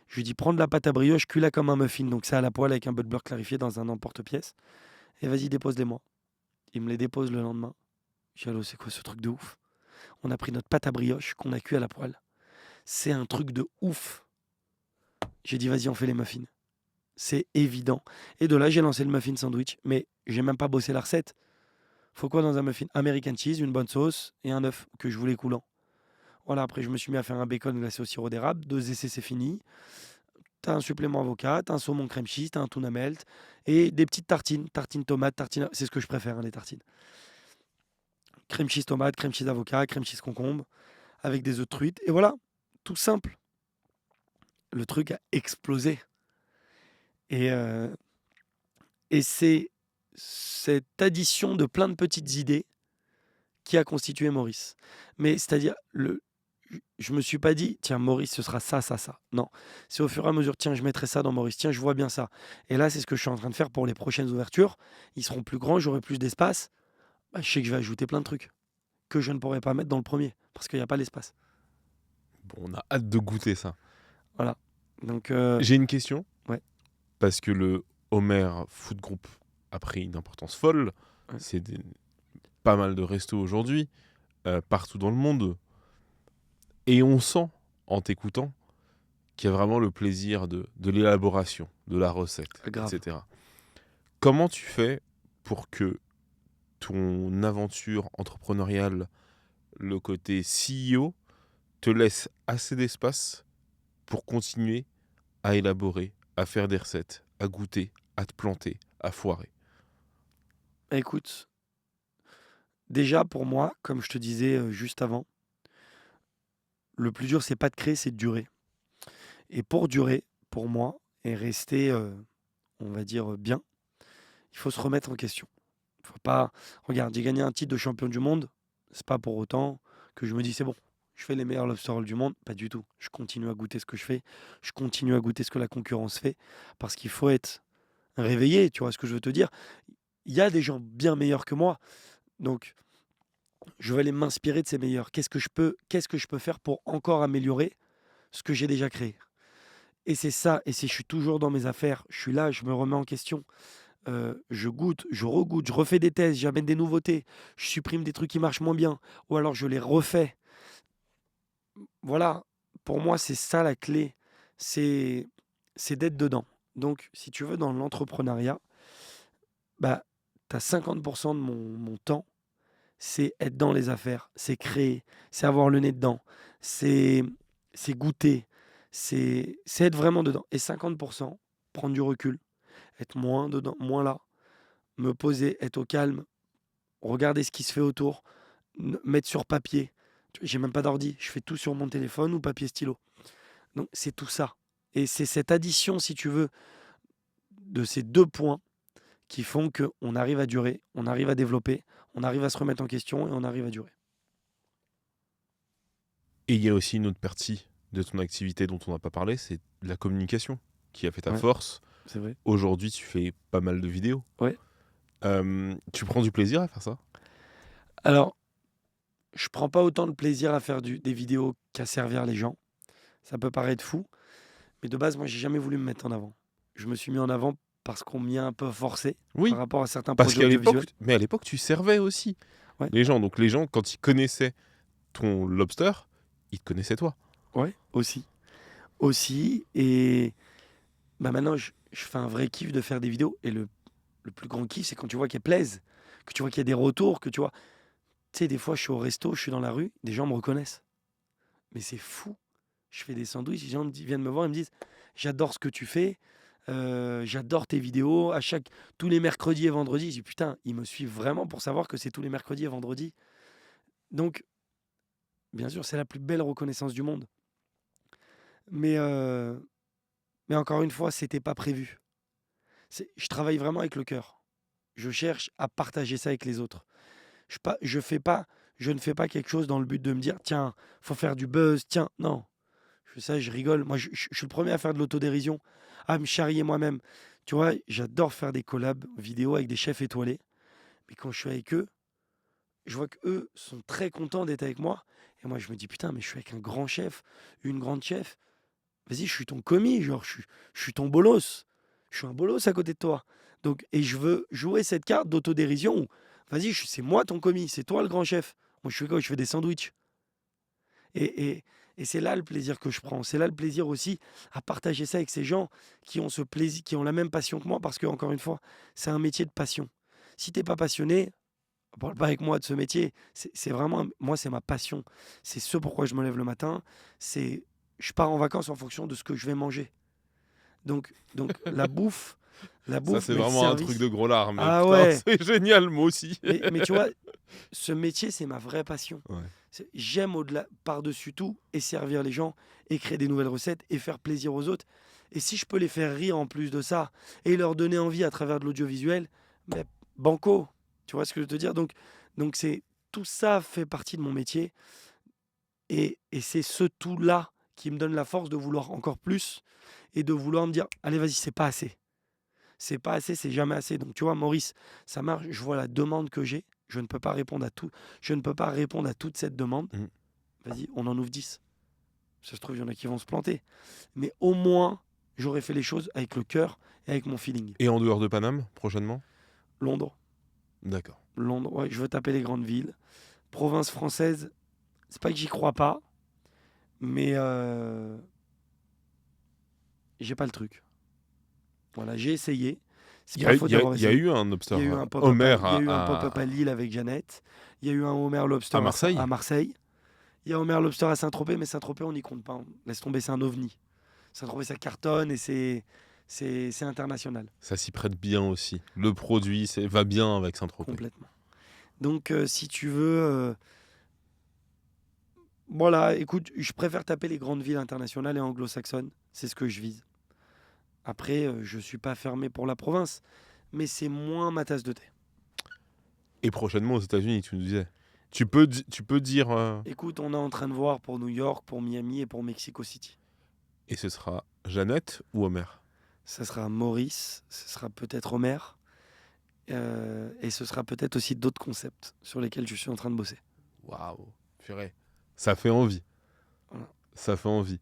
Je lui dis, prends de la pâte à brioche, cuis-la comme un muffin. Donc c'est à la poêle avec un peu de beurre clarifié dans un emporte-pièce. Et vas-y, dépose-les-moi. Il me les dépose le lendemain. Je dis, allô, c'est quoi ce truc de ouf? On a pris notre pâte à brioche qu'on a cuit à la poêle. C'est un truc de ouf. J'ai dit, vas-y, on fait les muffins. C'est évident. Et de là, j'ai lancé le muffin sandwich. Mais j'ai même pas bossé la recette. Faut quoi dans un muffin? American cheese, une bonne sauce et un œuf que je voulais coulant. Voilà, après, je me suis mis à faire un bacon glacé au sirop d'érable. 2 essais, c'est fini. T'as un supplément avocat, t'as un saumon crème cheese, t'as un tuna melt et des petites tartines. Tartines tomates, tartines. C'est ce que je préfère, hein, les tartines. Crème cheese tomate, crème cheese avocat, crème cheese concombre avec des œufs de truite. Et voilà, tout simple. Le truc a explosé. Et, euh, et c'est cette addition de plein de petites idées qui a constitué Maurice. Mais c'est-à-dire, je me suis pas dit, tiens, Maurice, ce sera ça, ça, ça. Non. C'est au fur et à mesure, tiens, je mettrai ça dans Maurice, tiens, je vois bien ça. Et là, c'est ce que je suis en train de faire pour les prochaines ouvertures. Ils seront plus grands, j'aurai plus d'espace. Bah, je sais que je vais ajouter plein de trucs que je ne pourrais pas mettre dans le premier parce qu'il n'y a pas l'espace. Bon, on a hâte de goûter ça. Voilà. Donc, J'ai une question. ouais, Parce que le Homer Food Group a pris une importance folle. ouais. C'est pas mal de restos aujourd'hui, partout dans le monde. Et on sent, en t'écoutant, qu'il y a vraiment le plaisir de l'élaboration, de la recette, Grave. etc. Comment tu fais pour que ton aventure entrepreneuriale, le côté CEO, te laisse assez d'espace pour continuer à élaborer, à faire des recettes, à goûter, à te planter, à foirer? Écoute, déjà pour moi, comme je te disais juste avant, le plus dur, c'est pas de créer, c'est de durer. Et pour durer, pour moi, et rester, on va dire, bien, il faut se remettre en question. Faut pas. Regarde, j'ai gagné un titre de champion du monde. C'est pas pour autant que je me dis c'est bon. Je fais les meilleurs lobster rolls du monde. Pas du tout. Je continue à goûter ce que je fais. Je continue à goûter ce que la concurrence fait. Parce qu'il faut être réveillé. Tu vois ce que je veux te dire? Il y a des gens bien meilleurs que moi. Donc, je vais aller m'inspirer de ces meilleurs. Qu'est-ce que je peux faire pour encore améliorer ce que j'ai déjà créé? Et c'est ça. Et si je suis toujours dans mes affaires, je suis là, je me remets en question. Je goûte, je regoute, je refais des tests, j'amène des nouveautés, je supprime des trucs qui marchent moins bien, ou alors je les refais. Voilà, pour moi, c'est ça la clé, c'est c'est d'être dedans. Donc, si tu veux, dans l'entrepreneuriat, bah, tu as 50% de mon temps, c'est être dans les affaires, c'est créer, c'est avoir le nez dedans, c'est c'est goûter, c'est être vraiment dedans et 50 prendre du recul, être moins dedans, moins là, me poser, être au calme, regarder ce qui se fait autour, mettre sur papier. J'ai même pas d'ordi, je fais tout sur mon téléphone ou papier stylo. Donc c'est tout ça et c'est cette addition, si tu veux, de ces 2 points qui font qu'on arrive à durer, on arrive à développer, on arrive à se remettre en question et on arrive à durer. Et il y a aussi une autre partie de ton activité dont on n'a pas parlé, c'est la communication, qui a fait ta Ouais, force. c'est vrai. Aujourd'hui, tu fais pas mal de vidéos. Ouais. Tu prends du plaisir à faire ça? Alors, je prends pas autant de plaisir à faire des vidéos qu'à servir les gens. Ça peut paraître fou, mais de base, moi, j'ai jamais voulu me mettre en avant. Je me suis mis en avant parce qu'on m'y a un peu forcé par Oui, rapport à certains parce projets qu'à l'époque, audiovisuels. mais à l'époque, tu servais aussi Ouais, les gens. Donc les gens, quand ils connaissaient ton lobster, ils te connaissaient toi. ouais, aussi. Aussi. Et bah maintenant, je fais un vrai kiff de faire des vidéos. Et le plus grand kiff, c'est quand tu vois qu'elles plaisent, que tu vois qu'il y a des retours, que tu vois. Tu sais, des fois, je suis au resto, je suis dans la rue, des gens me reconnaissent. Mais c'est fou. Je fais des sandwichs, les gens viennent me voir et me disent: «J'adore ce que tu fais, j'adore tes vidéos». Tous les mercredis et vendredis, je dis: «Putain, ils me suivent vraiment pour savoir que c'est tous les mercredis et vendredis». Donc, bien sûr, c'est la plus belle reconnaissance du monde. Mais, mais encore une fois, c'était pas prévu. Je travaille vraiment avec le cœur. Je cherche à partager ça avec les autres. Je ne fais pas quelque chose dans le but de me dire: «Tiens, faut faire du buzz, tiens». Non. Je fais ça, je rigole. Moi, je suis le premier à faire de l'autodérision, à me charrier moi-même. Tu vois, j'adore faire des collabs vidéo avec des chefs étoilés. Mais quand je suis avec eux, je vois qu'eux sont très contents d'être avec moi. Et moi, je me dis, putain, mais je suis avec un grand chef, une grande chef. Vas-y, je suis ton commis, genre, je suis ton bolos. Je suis un bolos à côté de toi. Donc, et je veux jouer cette carte d'autodérision où, vas-y, c'est moi ton commis, c'est toi le grand chef. Moi, je fais quoi? Je fais des sandwichs. Et c'est là le plaisir que je prends. C'est là le plaisir aussi à partager ça avec ces gens qui ont ce plaisir, qui ont la même passion que moi, parce que encore une fois, c'est un métier de passion. Si t'es pas passionné, parle pas avec moi de ce métier. C'est vraiment, moi, c'est ma passion. C'est ce pourquoi je me lève le matin. C'est, je pars en vacances en fonction de ce que je vais manger. Donc la Ça, bouffe, c'est mais le vraiment un truc service. de gros lard, mais Ah putain, ouais. c'est génial, moi aussi. Mais tu vois, ce métier, c'est ma vraie passion. Ouais. J'aime au-delà, par-dessus tout, et servir les gens, et créer des nouvelles recettes, et faire plaisir aux autres. Et si je peux les faire rire en plus de ça, et leur donner envie à travers de l'audiovisuel, mais banco, tu vois ce que je veux te dire? Donc c'est tout ça fait partie de mon métier, et c'est ce tout-là qui me donne la force de vouloir encore plus, et de vouloir me dire: «Allez, vas-y, c'est pas assez. C'est pas assez, c'est jamais assez». Donc tu vois, Maurice, ça marche, je vois la demande que j'ai, je ne peux pas répondre à tout, je ne peux pas répondre à toute cette demande. Mm. Vas-y, on en ouvre 10. Ça se trouve, il y en a qui vont se planter. Mais au moins, j'aurais fait les choses avec le cœur et avec mon feeling. Et en dehors de Paname, prochainement? Londres, D'accord. Londres, ouais, je veux taper les grandes villes. Province française, c'est pas que j'y crois pas, mais j'ai pas le truc. Voilà, j'ai essayé. C'est Il y pas a, faute d'avoir il y a essayé. eu un lobster Il y a eu un pop-up Homer il y a eu un pop-up à Lille avec Jeannette. Il y a eu un Homer Lobster à à Marseille. Marseille. Il y a Homer Lobster à Saint-Tropez, mais Saint-Tropez, on n'y compte pas. Laisse tomber, c'est un ovni. Saint-Tropez, ça cartonne et c'est international, Ça s'y prête bien aussi. Le produit va bien avec Saint-Tropez. complètement. Donc, si tu veux, voilà, écoute, je préfère taper les grandes villes internationales et anglo-saxonnes. C'est ce que je vise. Après, je suis pas fermé pour la province, mais c'est moins ma tasse de thé. Et prochainement aux États-Unis, tu nous disais. Tu peux dire. Écoute, on est en train de voir pour New York, pour Miami et pour Mexico City. Et ce sera Jeannette ou Homer? Ça sera Maurice, ce sera peut-être Homer, et ce sera peut-être aussi d'autres concepts sur lesquels je suis en train de bosser. Waouh, purée. Ça fait envie. Voilà. Ça fait envie.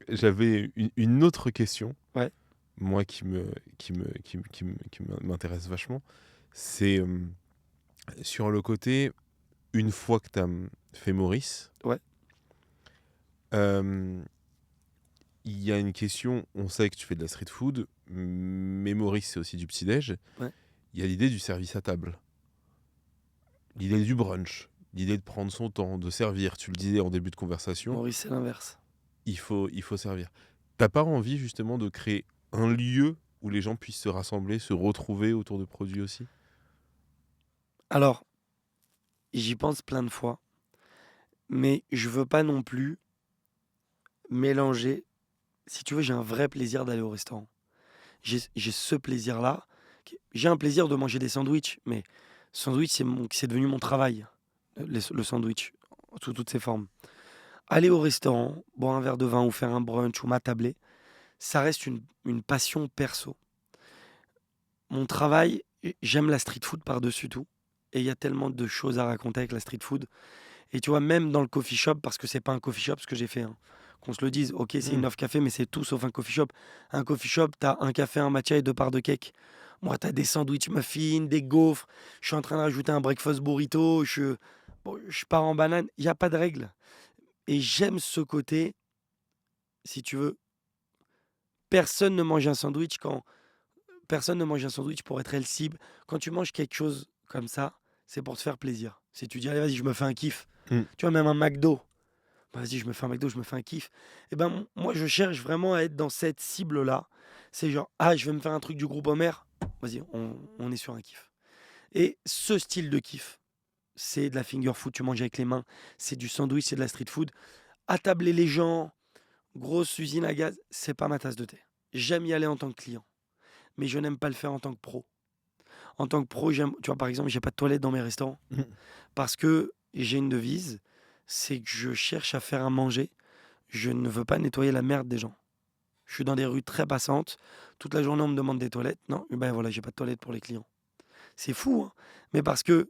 J'avais une autre question, Ouais, moi qui m'intéresse vachement. C'est sur le côté, une fois que tu as fait Maurice, ouais, euh, il y a une question. On sait que tu fais de la street food, mais Maurice, c'est aussi du petit-déj. ouais. Il y a l'idée du service à table. l'idée du brunch, l'idée de prendre son temps, de servir, tu le disais en début de conversation, Maurice, c'est l'inverse. il faut servir. T'as pas envie justement de créer un lieu où les gens puissent se rassembler, se retrouver autour de produits aussi? Alors, j'y pense plein de fois, mais je veux pas non plus mélanger. Si tu veux, j'ai un vrai plaisir d'aller au restaurant. J'ai ce plaisir-là. J'ai un plaisir de manger des sandwichs, mais sandwich, c'est devenu mon travail. Le sandwich, sous toutes ses formes. Aller au restaurant, boire un verre de vin ou faire un brunch ou m'attabler, ça reste une passion perso. Mon travail, j'aime la street food par-dessus tout. Et il y a tellement de choses à raconter avec la street food. Et tu vois, même dans le coffee shop, parce que c'est pas un coffee shop ce que j'ai fait, hein. Qu'on se le dise, ok, c'est Mmh. une offre café, mais c'est tout sauf un coffee shop. Un coffee shop, t'as un café, un matcha et deux parts de cake. Moi, t'as des sandwichs muffins, des gaufres. Je suis en train de rajouter un breakfast burrito. Bon, je pars en banane. Il n'y a pas de règle. Et j'aime ce côté, si tu veux. Personne ne mange un sandwich quand. Personne ne mange un sandwich pour être elle cible. Quand tu manges quelque chose comme ça, c'est pour te faire plaisir. Si tu dis, allez, vas-y, je me fais un kiff. Mmh. Tu vois, même un McDo. Vas-y, je me fais un McDo, je me fais un kiff. Et ben, moi, je cherche vraiment à être dans cette cible-là. C'est genre, ah, je vais me faire un truc du groupe Homer. Vas-y, on est sur un kiff. Et ce style de kiff, c'est de la finger food, tu manges avec les mains. C'est du sandwich, c'est de la street food. Attabler les gens, grosse usine à gaz, c'est pas ma tasse de thé. J'aime y aller en tant que client, mais je n'aime pas le faire en tant que pro. En tant que pro, j'aime, tu vois, par exemple, j'ai pas de toilette dans mes restaurants Mmh. parce que j'ai une devise, c'est que je cherche à faire à manger. Je ne veux pas nettoyer la merde des gens. Je suis dans des rues très passantes. Toute la journée, on me demande des toilettes. Non, ben voilà, j'ai pas de toilette pour les clients. C'est fou, hein. Mais parce que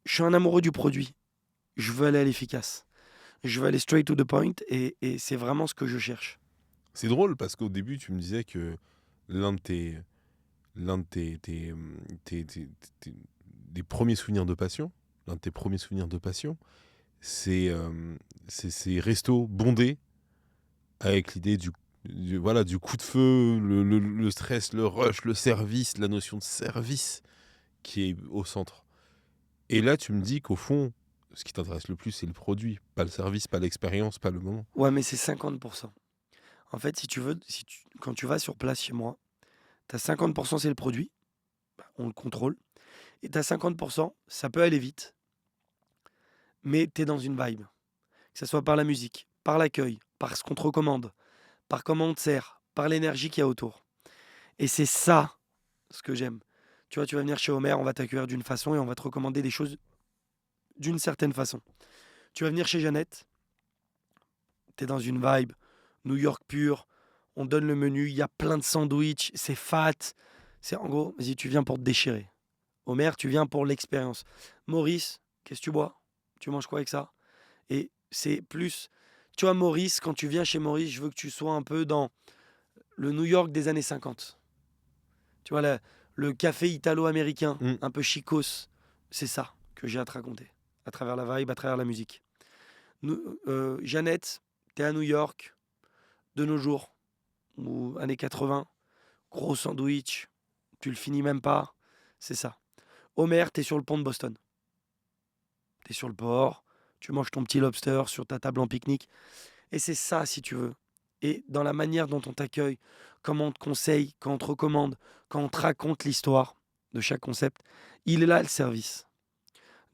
je suis un amoureux du produit. Je veux aller à l'efficace. Je veux aller straight to the point et c'est vraiment ce que je cherche. C'est drôle parce qu'au début, tu me disais que l'un de tes l'un de tes des premiers souvenirs de passion, l'un de tes premiers souvenirs de passion, c'est ces restos bondés avec l'idée voilà, du coup de feu, le stress, le rush, le service, la notion de service qui est au centre. Et là, tu me dis qu'au fond, ce qui t'intéresse le plus, c'est le produit, pas le service, pas l'expérience, pas le moment. Ouais, mais c'est 50%. En fait, si tu veux, quand tu vas sur place chez moi, tu as 50% c'est le produit, on le contrôle. Et tu as 50%, ça peut aller vite, mais tu es dans une vibe. Que ce soit par la musique, par l'accueil, par ce qu'on te recommande, par comment on te sert, par l'énergie qu'il y a autour. Et c'est ça ce que j'aime. Tu vois, tu vas venir chez Homer, on va t'accueillir d'une façon et on va te recommander des choses d'une certaine façon. Tu vas venir chez Jeannette, tu es dans une vibe New York pure, on donne le menu, il y a plein de sandwichs, c'est fat. C'est en gros, vas-y, tu viens pour te déchirer. Homer, tu viens pour l'expérience. Maurice, qu'est-ce que tu bois? Tu manges quoi avec ça? Et c'est plus. Tu vois, Maurice, quand tu viens chez Maurice, je veux que tu sois un peu dans le New York des années 50. Tu vois, le café italo-américain, Mmh. un peu chicos. C'est ça que j'ai à te raconter, à travers la vibe, à travers la musique. Jeannette, t'es à New York, de nos jours, ou années 80, gros sandwich, tu le finis même pas. C'est ça. Homer, t'es sur le pont de Boston. T'es sur le port, tu manges ton petit lobster sur ta table en pique-nique. Et c'est ça, si tu veux. Et dans la manière dont on t'accueille, comment on te conseille, quand on te recommande, quand on te raconte l'histoire de chaque concept, il est là le service.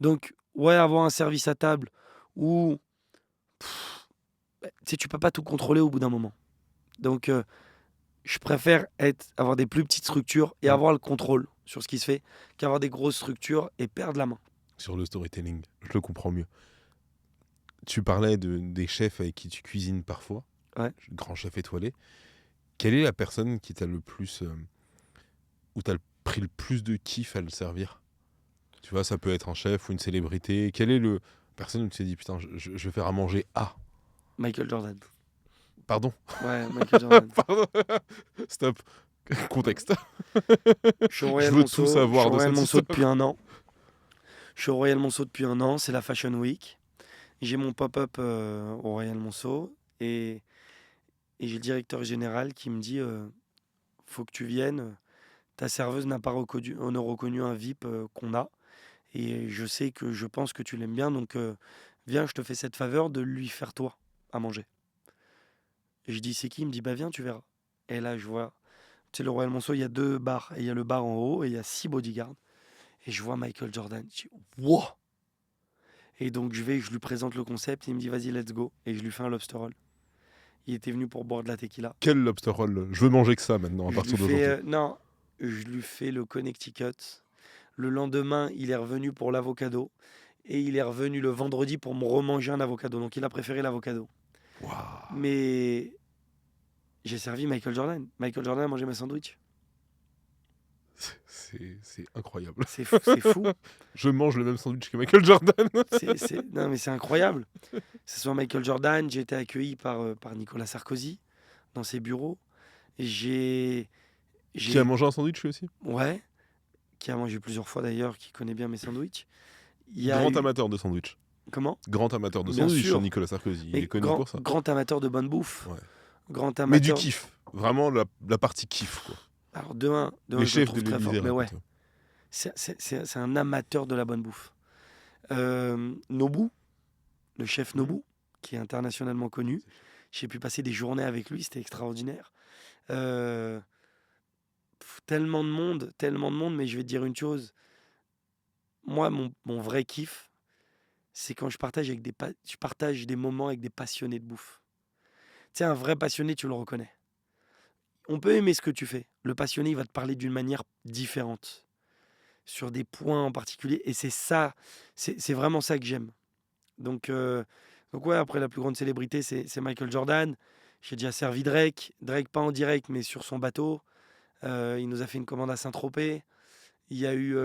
Donc, ouais, avoir un service à table où tu sais, tu peux pas tout contrôler au bout d'un moment. Donc, je préfère avoir des plus petites structures et Mmh. avoir le contrôle sur ce qui se fait qu'avoir des grosses structures et perdre la main. Sur le storytelling, je le comprends mieux. Tu parlais des chefs avec qui tu cuisines parfois, Ouais. grand chef étoilé. Quelle est la personne qui t'a le plus, où t'as pris le plus de kiff à le servir? Tu vois, ça peut être un chef ou une célébrité. Quelle est le personne où tu t'es dit: «Putain, je vais faire à manger à». Michael Jordan. Pardon? Ouais, Michael Jordan. Pardon? Stop. Contexte. Je suis au Je Royal veux tout Monceau, je suis savoir au de Royal cette Monceau histoire. depuis un an. Je suis au Royal Monceau depuis un an, c'est la Fashion Week. J'ai mon pop-up au Royal Monceau et j'ai le directeur général qui me dit faut que tu viennes. Ta serveuse n'a pas reconnu un VIP qu'on a. et je pense que tu l'aimes bien, donc viens, je te fais cette faveur de lui faire toi à manger. Et je dis, c'est qui? Il me dit, bah viens, tu verras. Et là, je vois, tu sais, le Royal Monceau, il y a 2 bars, et il y a le bar en haut, et il y a 6 bodyguards. Et je vois Michael Jordan. Je dis, wow! Et donc, je lui présente le concept, il me dit, vas-y, let's go. Et je lui fais un lobster roll. Il était venu pour boire de la tequila. Quel lobster roll? Je veux manger que ça maintenant, à Je lui partir fais, d'aujourd'hui. non, je lui fais le Connecticut. Le lendemain, il est revenu pour l'avocado. Et il est revenu le vendredi pour me remanger un avocado. Donc, il a préféré l'avocado. Waouh! Mais j'ai servi Michael Jordan. Michael Jordan a mangé ma sandwich. C'est incroyable. C'est fou. Je mange le même sandwich que Michael Jordan. Non, mais c'est incroyable. Que ce soit Michael Jordan, j'ai été accueilli par Nicolas Sarkozy dans ses bureaux. J'ai, Qui a j'ai, mangé un sandwich lui aussi? ouais, qui a mangé plusieurs fois d'ailleurs, qui connaît bien mes sandwichs. Il y a Grand eu, amateur de sandwich. comment? Grand amateur de Bien sandwich, sûr, Nicolas Sarkozy. Il mais est connu pour ça. grand amateur de bonne bouffe. Ouais. Grand Mais du amateur. kiff. Vraiment la partie kiff, quoi. Alors, de un, Les je le chefs de trouve très fort. l'Élysée, Mais ouais, raconte. c'est un amateur de la bonne bouffe. Nobu, le chef Nobu, qui est internationalement connu. J'ai pu passer des journées avec lui, c'était extraordinaire. Euh, tellement de monde, mais je vais te dire une chose. Moi, mon vrai kiff, c'est quand je partage des moments avec des passionnés de bouffe. Tu sais, un vrai passionné, tu le reconnais. On peut aimer ce que tu fais. Le passionné, il va te parler d'une manière différente, sur des points en particulier. Et c'est ça, c'est vraiment ça que j'aime. Donc ouais, après la plus grande célébrité, c'est Michael Jordan. J'ai déjà servi Drake. Drake pas en direct, mais sur son bateau. Il nous a fait une commande à Saint-Tropez. Il y a eu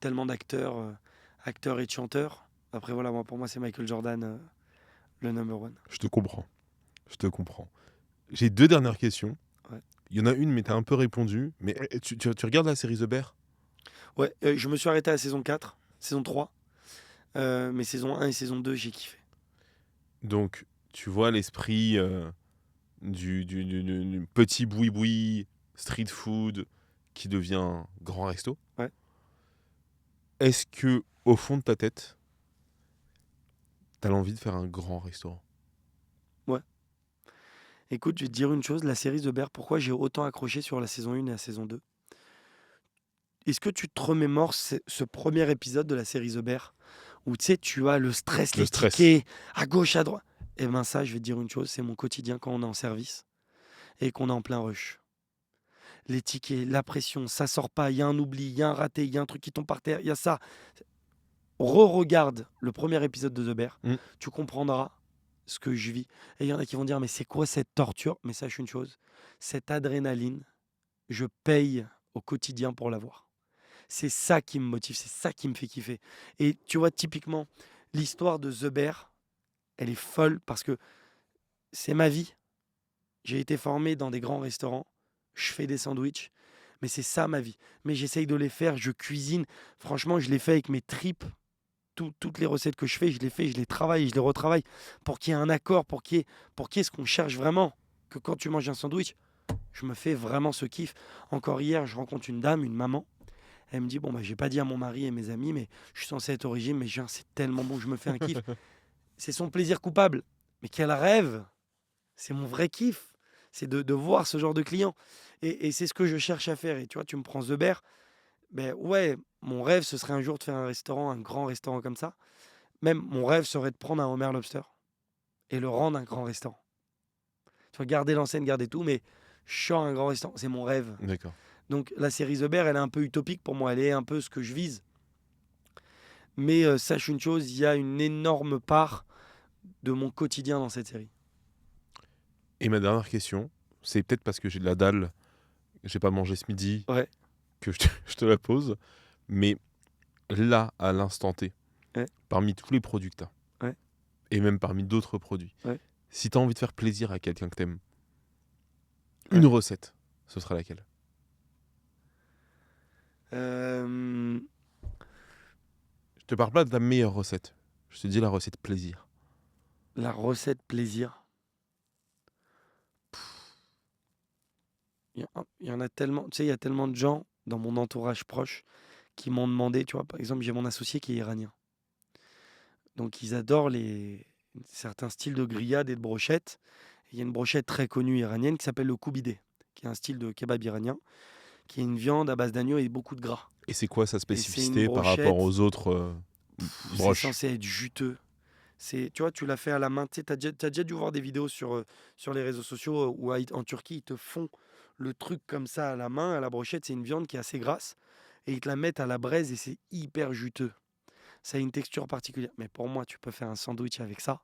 tellement d'acteurs, acteurs et de chanteurs. Après voilà, pour moi c'est Michael Jordan, le number one. Je te comprends. Je te comprends. J'ai 2 dernières questions. Ouais. Il y en a une, mais tu as un peu répondu. Mais tu regardes la série The Bear? Ouais, je me suis arrêté à la saison 4, saison 3. Mais saison 1 et saison 2, j'ai kiffé. Donc, tu vois l'esprit du petit boui-boui, street food, qui devient grand resto. Ouais. Est-ce que, au fond de ta tête, tu as l'envie de faire un grand restaurant? Ouais. Écoute, je vais te dire une chose, la série The Bear, pourquoi j'ai autant accroché sur la saison 1 et la saison 2? Est-ce que tu te remémores ce premier épisode de la série The Bear où tu sais, tu as le stress, Le les stress. tickets, à gauche, à droite? Eh ben ça, je vais te dire une chose, c'est mon quotidien quand on est en service et qu'on est en plein rush. Les tickets, la pression, ça sort pas, il y a un oubli, il y a un raté, il y a un truc qui tombe par terre, il y a ça. Re-regarde le premier épisode de The Bear, Mm. tu comprendras ce que je vis. Et il y en a qui vont dire, mais c'est quoi cette torture? Mais sache une chose, cette adrénaline, je paye au quotidien pour l'avoir. C'est ça qui me motive, c'est ça qui me fait kiffer. Et tu vois, typiquement, l'histoire de The Bear, elle est folle parce que c'est ma vie. J'ai été formé dans des grands restaurants, je fais des sandwichs, mais c'est ça ma vie. Mais j'essaye de les faire, je cuisine. Franchement, je les fais avec mes tripes. Toutes les recettes que je fais, je les fais, je les travaille, je les retravaille pour qu'il y ait un accord, pour qu'il y ait ce qu'on cherche vraiment. Que quand tu manges un sandwich, je me fais vraiment ce kiff. Encore hier, je rencontre une dame, une maman. Elle me dit, bon, bah, j'ai pas dit à mon mari et mes amis, mais je suis censé être origine, mais genre, c'est tellement bon, je me fais un kiff. C'est son plaisir coupable. Mais quel rêve! C'est mon vrai kiff. C'est de voir ce genre de client. Et c'est ce que je cherche à faire. Et tu vois, tu me prends The Bear. Ben ouais, mon rêve, ce serait un jour de faire un restaurant, un grand restaurant comme ça. Même mon rêve serait de prendre un Homer Lobster et le rendre un grand restaurant. Tu vois, garder l'enseigne, garder tout, mais je sors un grand restaurant. C'est mon rêve. D'accord. Donc la série The Bear, elle est un peu utopique pour moi. Elle est un peu ce que je vise. Mais sache une chose, il y a une énorme part de mon quotidien dans cette série. Et ma dernière question, c'est peut-être parce que j'ai de la dalle, j'ai pas mangé ce midi, Ouais, que je te la pose. Mais là, à l'instant T, ouais, parmi tous les produits que tu as, ouais, et même parmi d'autres produits, ouais. si tu as envie de faire plaisir à quelqu'un que t'aimes, Ouais. une recette, ce sera laquelle? Euh, Je te parle pas de la meilleure recette. Je te dis la recette plaisir. la recette plaisir. Il y en a tellement, tu sais, il y a tellement de gens dans mon entourage proche qui m'ont demandé, tu vois, par exemple, j'ai mon associé qui est iranien. Donc, ils adorent certains styles de grillades et de brochettes. Il y a une brochette très connue iranienne qui s'appelle le koubidé, qui est un style de kebab iranien, qui est une viande à base d'agneau et beaucoup de gras. Et c'est quoi sa Et c'est une spécificité par rapport brochette, aux autres c'est broches? censé être juteux. Tu vois, tu l'as fait à la main. Tu sais, t'as déjà dû voir des vidéos sur les réseaux sociaux où en Turquie, ils te font le truc comme ça à la main, à la brochette. C'est une viande qui est assez grasse et ils te la mettent à la braise et c'est hyper juteux. Ça a une texture particulière. Mais pour moi, tu peux faire un sandwich avec ça,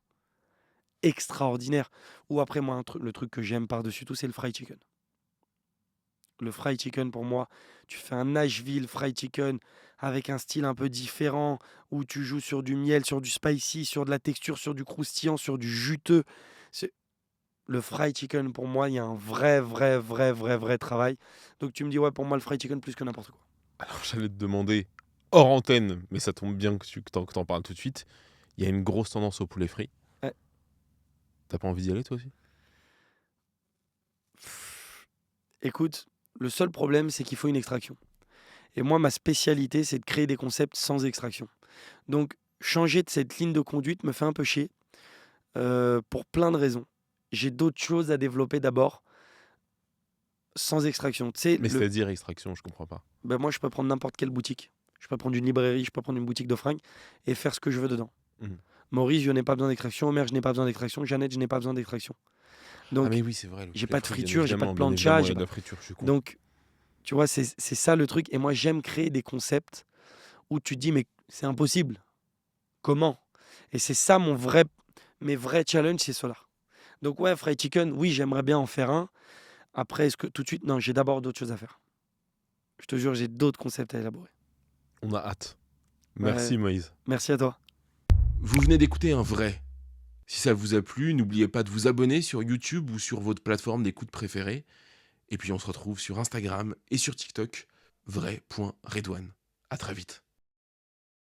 extraordinaire. Ou après, moi, le truc que j'aime par-dessus tout, c'est le fried chicken. Le fried chicken, pour moi, tu fais un Nashville fried chicken avec un style un peu différent, où tu joues sur du miel, sur du spicy, sur de la texture, sur du croustillant, sur du juteux. C'est- Le fried chicken, pour moi, il y a un vrai, vrai, vrai, vrai, vrai travail. Donc tu me dis, ouais, pour moi, le fried chicken, plus que n'importe quoi. Alors j'allais te demander, hors antenne, mais ça tombe bien que t'en parles tout de suite, il y a une grosse tendance au poulet frit. Ouais. T'as pas envie d'y aller toi aussi? Écoute, le seul problème, c'est qu'il faut une extraction. Et moi, ma spécialité, c'est de créer des concepts sans extraction. Donc, changer de cette ligne de conduite me fait un peu chier, pour plein de raisons. J'ai d'autres choses à développer d'abord, sans extraction. Tu sais, Mais c'est-à-dire extraction, je comprends pas. ben moi, je peux prendre n'importe quelle boutique. Je peux prendre une librairie, je peux prendre une boutique de fringues et faire ce que je veux dedans. Mhm. Maurice, je n'ai pas besoin d'extraction. Omer, je n'ai pas besoin d'extraction. Jeannette, je n'ai pas besoin d'extraction. Ah mais Donc, oui, c'est vrai, le j'ai poulet pas de frit, friture, j'ai pas de bien plancha. évidemment, il y a de la friture, je suis con. Donc, tu vois, c'est ça le truc. Et moi, j'aime créer des concepts où tu te dis, mais c'est impossible. Comment? Et c'est ça mes vrais challenges, c'est cela. Donc, ouais, fried chicken, oui, j'aimerais bien en faire un. Après, est-ce que tout de suite, non, j'ai d'abord d'autres choses à faire. Je te jure, j'ai d'autres concepts à élaborer. On a hâte. Ouais, Merci Moïse. merci à toi. Vous venez d'écouter un vrai. Si ça vous a plu, n'oubliez pas de vous abonner sur YouTube ou sur votre plateforme d'écoute préférée. Et puis on se retrouve sur Instagram et sur TikTok, vrai.redouane. À très vite.